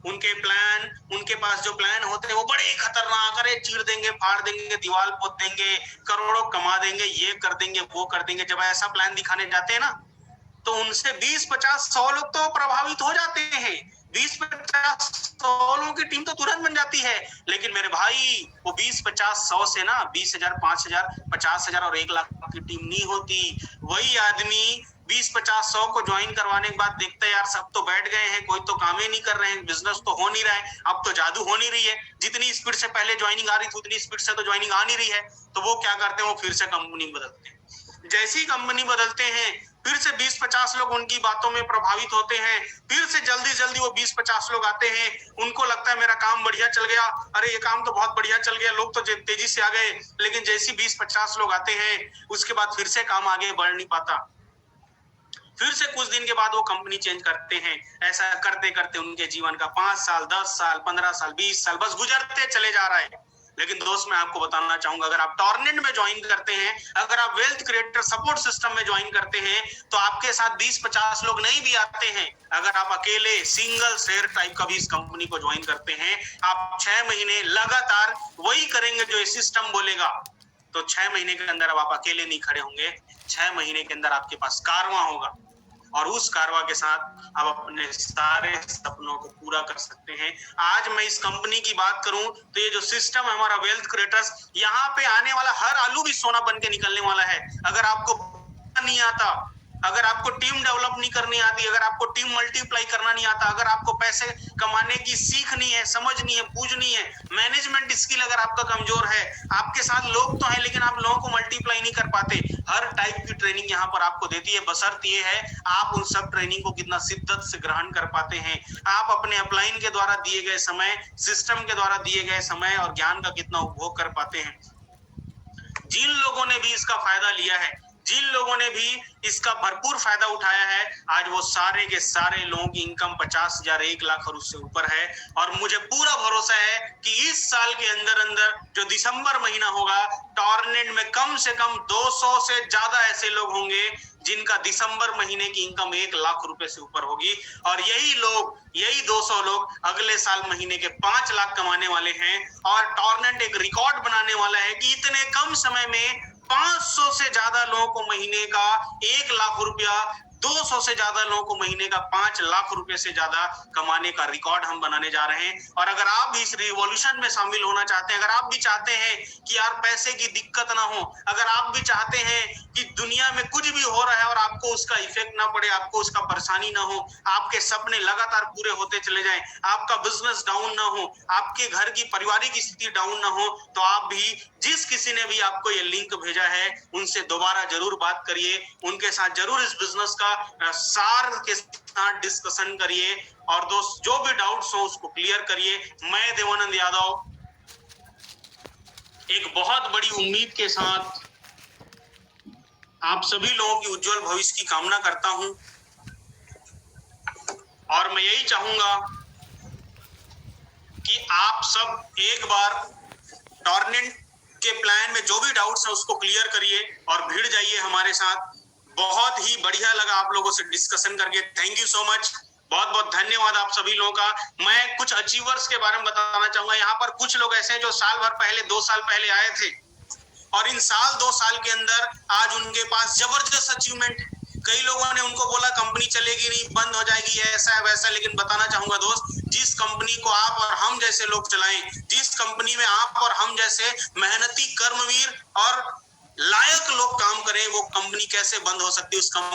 उनके प्लान, उनके पास जो प्लान होते हैं वो बड़े खतरनाक, अरे चीर देंगे, फाड़ देंगे, दीवार पोत देंगे, करोड़ों कमा देंगे, ये कर देंगे, वो कर देंगे। जब ऐसा प्लान दिखाने जाते हैं ना, तो उनसे 20-50-100 लोग तो प्रभावित हो जाते हैं। 20-50-100 लोगों की टीम तो तुरंत बन जाती है। लेकिन मेरे भाई वो 20-50-100 से ना 20,000, 5,000, 50,000 और 1 लाख की टीम नहीं होती। वही आदमी 20-50-100 को ज्वाइन करवाने के बाद देखता है यार सब तो बैठ गए हैं, कोई तो काम ही नहीं कर रहे हैं, बिजनेस तो हो नहीं रहा है, अब तो जादू हो नहीं रही है, जितनी स्पीड से पहले ज्वाइनिंग आ रही थी उतनी स्पीड से तो ज्वाइनिंग आ नहीं रही है। तो वो क्या करते हैं, वो फिर से कंपनी बदलते हैं। जैसी कंपनी बदलते हैं फिर से 20-50 लोग उनकी बातों में प्रभावित होते हैं, फिर से जल्दी जल्दी वो 20-50 लोग आते हैं, उनको लगता है मेरा काम बढ़िया चल गया, अरे ये काम तो बहुत बढ़िया चल गया, लोग तो तेजी से आ गए। लेकिन जैसी 20-50 लोग आते हैं उसके बाद फिर से काम आगे बढ़ नहीं पाता। फिर से कुछ दिन के बाद वो कंपनी चेंज करते हैं। ऐसा करते करते उनके जीवन का 5 साल, 10 साल, 15 साल, 20 साल बस गुजरते चले जा रहा है। लेकिन दोस्त मैं आपको बताना चाहूंगा, अगर आप टॉर्नेट में ज्वाइन करते हैं, अगर आप वेल्थ क्रिएटर सपोर्ट सिस्टम में ज्वाइन करते हैं, तो आपके साथ 20-50 लोग नहीं भी आते हैं। अगर आप अकेले सिंगल शेयर टाइप का भी इस कंपनी को ज्वाइन करते हैं, आप 6 महीने लगातार वही करेंगे जो ये सिस्टम बोलेगा, तो 6 महीने के अंदर अब आप अकेले नहीं खड़े होंगे। 6 महीने के अंदर आपके पास कारवां होगा और उस कारवा के साथ आप अपने सारे सपनों को पूरा कर सकते हैं। आज मैं इस कंपनी की बात करूं तो ये जो सिस्टम है हमारा वेल्थ क्रिएटर्स, यहाँ पे आने वाला हर आलू भी सोना बन के निकलने वाला है। अगर आपको नहीं आता, अगर आपको टीम डेवलप नहीं करनी आती, अगर आपको टीम मल्टीप्लाई करना नहीं आता, अगर आपको पैसे कमाने की सीख नहीं है, समझ नहीं है, पूछ नहीं है, मैनेजमेंट स्किल अगर आपका कमजोर है, आपके साथ लोग तो हैं लेकिन आप लोगों को मल्टीप्लाई नहीं कर पाते, हर टाइप की ट्रेनिंग यहाँ पर आपको देती है। बशर्त ये है आप उन सब ट्रेनिंग को कितना शिद्दत से ग्रहण कर पाते हैं, आप अपने अपलाइन के द्वारा दिए गए समय, सिस्टम के द्वारा दिए गए समय और ज्ञान का कितना उपभोग कर पाते हैं। जिन लोगों ने भी इसका फायदा लिया है, जिन लोगों ने भी इसका भरपूर फायदा उठाया है, आज वो सारे के सारे लोगों की इनकम 50,000, 1 लाख और उससे ऊपर है। और मुझे पूरा भरोसा है कि इस साल के अंदर अंदर जो दिसंबर महीना होगा, टॉर्नेट में कम से कम 200 से ज्यादा ऐसे लोग होंगे जिनका दिसंबर महीने की इनकम 1 लाख रुपए से ऊपर होगी। और यही 200 लोग अगले साल महीने के 5 लाख कमाने वाले हैं। और टॉर्नेट एक रिकॉर्ड बनाने वाला है कि इतने कम समय में 500 से ज्यादा लोगों को महीने का 1 लाख रुपया, 200 से ज्यादा लोगों को महीने का 5 लाख रुपए से ज्यादा कमाने का रिकॉर्ड हम बनाने जा रहे हैं। और अगर आप भी इस रिवॉल्यूशन में शामिल होना चाहते हैं, अगर आप भी चाहते हैं कि यार पैसे की दिक्कत ना हो, अगर आप भी चाहते हैं कि दुनिया में कुछ भी हो रहा है और आपको उसका इफेक्ट ना पड़े, आपको उसका परेशानी ना हो, आपके सपने लगातार पूरे होते चले जाएं, आपका बिजनेस डाउन ना हो, आपके घर की पारिवारिक स्थिति डाउन ना हो, तो आप भी जिस किसी ने भी आपको ये लिंक भेजा है उनसे दोबारा जरूर बात करिए, उनके साथ जरूर इस बिजनेस का सार के साथ डिस्कशन करिए और दोस्त जो भी डाउट्स हो उसको क्लियर करिए। मैं देवानंद यादव एक बहुत बड़ी उम्मीद के साथ आप सभी लोगों की उज्जवल भविष्य की कामना करता हूं और मैं यही चाहूंगा कि आप सब एक बार टॉर्नेट के प्लान में जो भी डाउट्स है उसको क्लियर करिए और भिड़ जाइए हमारे साथ। बहुत ही बढ़िया लगा आप लोगों से डिस्कशन करके, थैंक यू सो मच, बहुत बहुत धन्यवाद आप सभी लोगों का। मैं कुछ अचीवर्स के बारे में बताना चाहूंगा। यहाँ पर कुछ लोग ऐसे हैं जो साल भर पहले, 2 साल पहले आए थे और इन साल 2 साल के अंदर आज उनके पास जबरदस्त अचीवमेंट है। कई लोगों ने उनको बोला कंपनी चलेगी नहीं, बंद हो जाएगी, ऐसा है वैसा, लेकिन बताना चाहूंगा दोस्त, जिस कंपनी को आप और हम जैसे लोग चलाएं, जिस कंपनी में आप और हम जैसे मेहनती कर्मवीर और लायक लोग काम करें, वो कंपनी कैसे बंद हो सकती है। उस कंपनी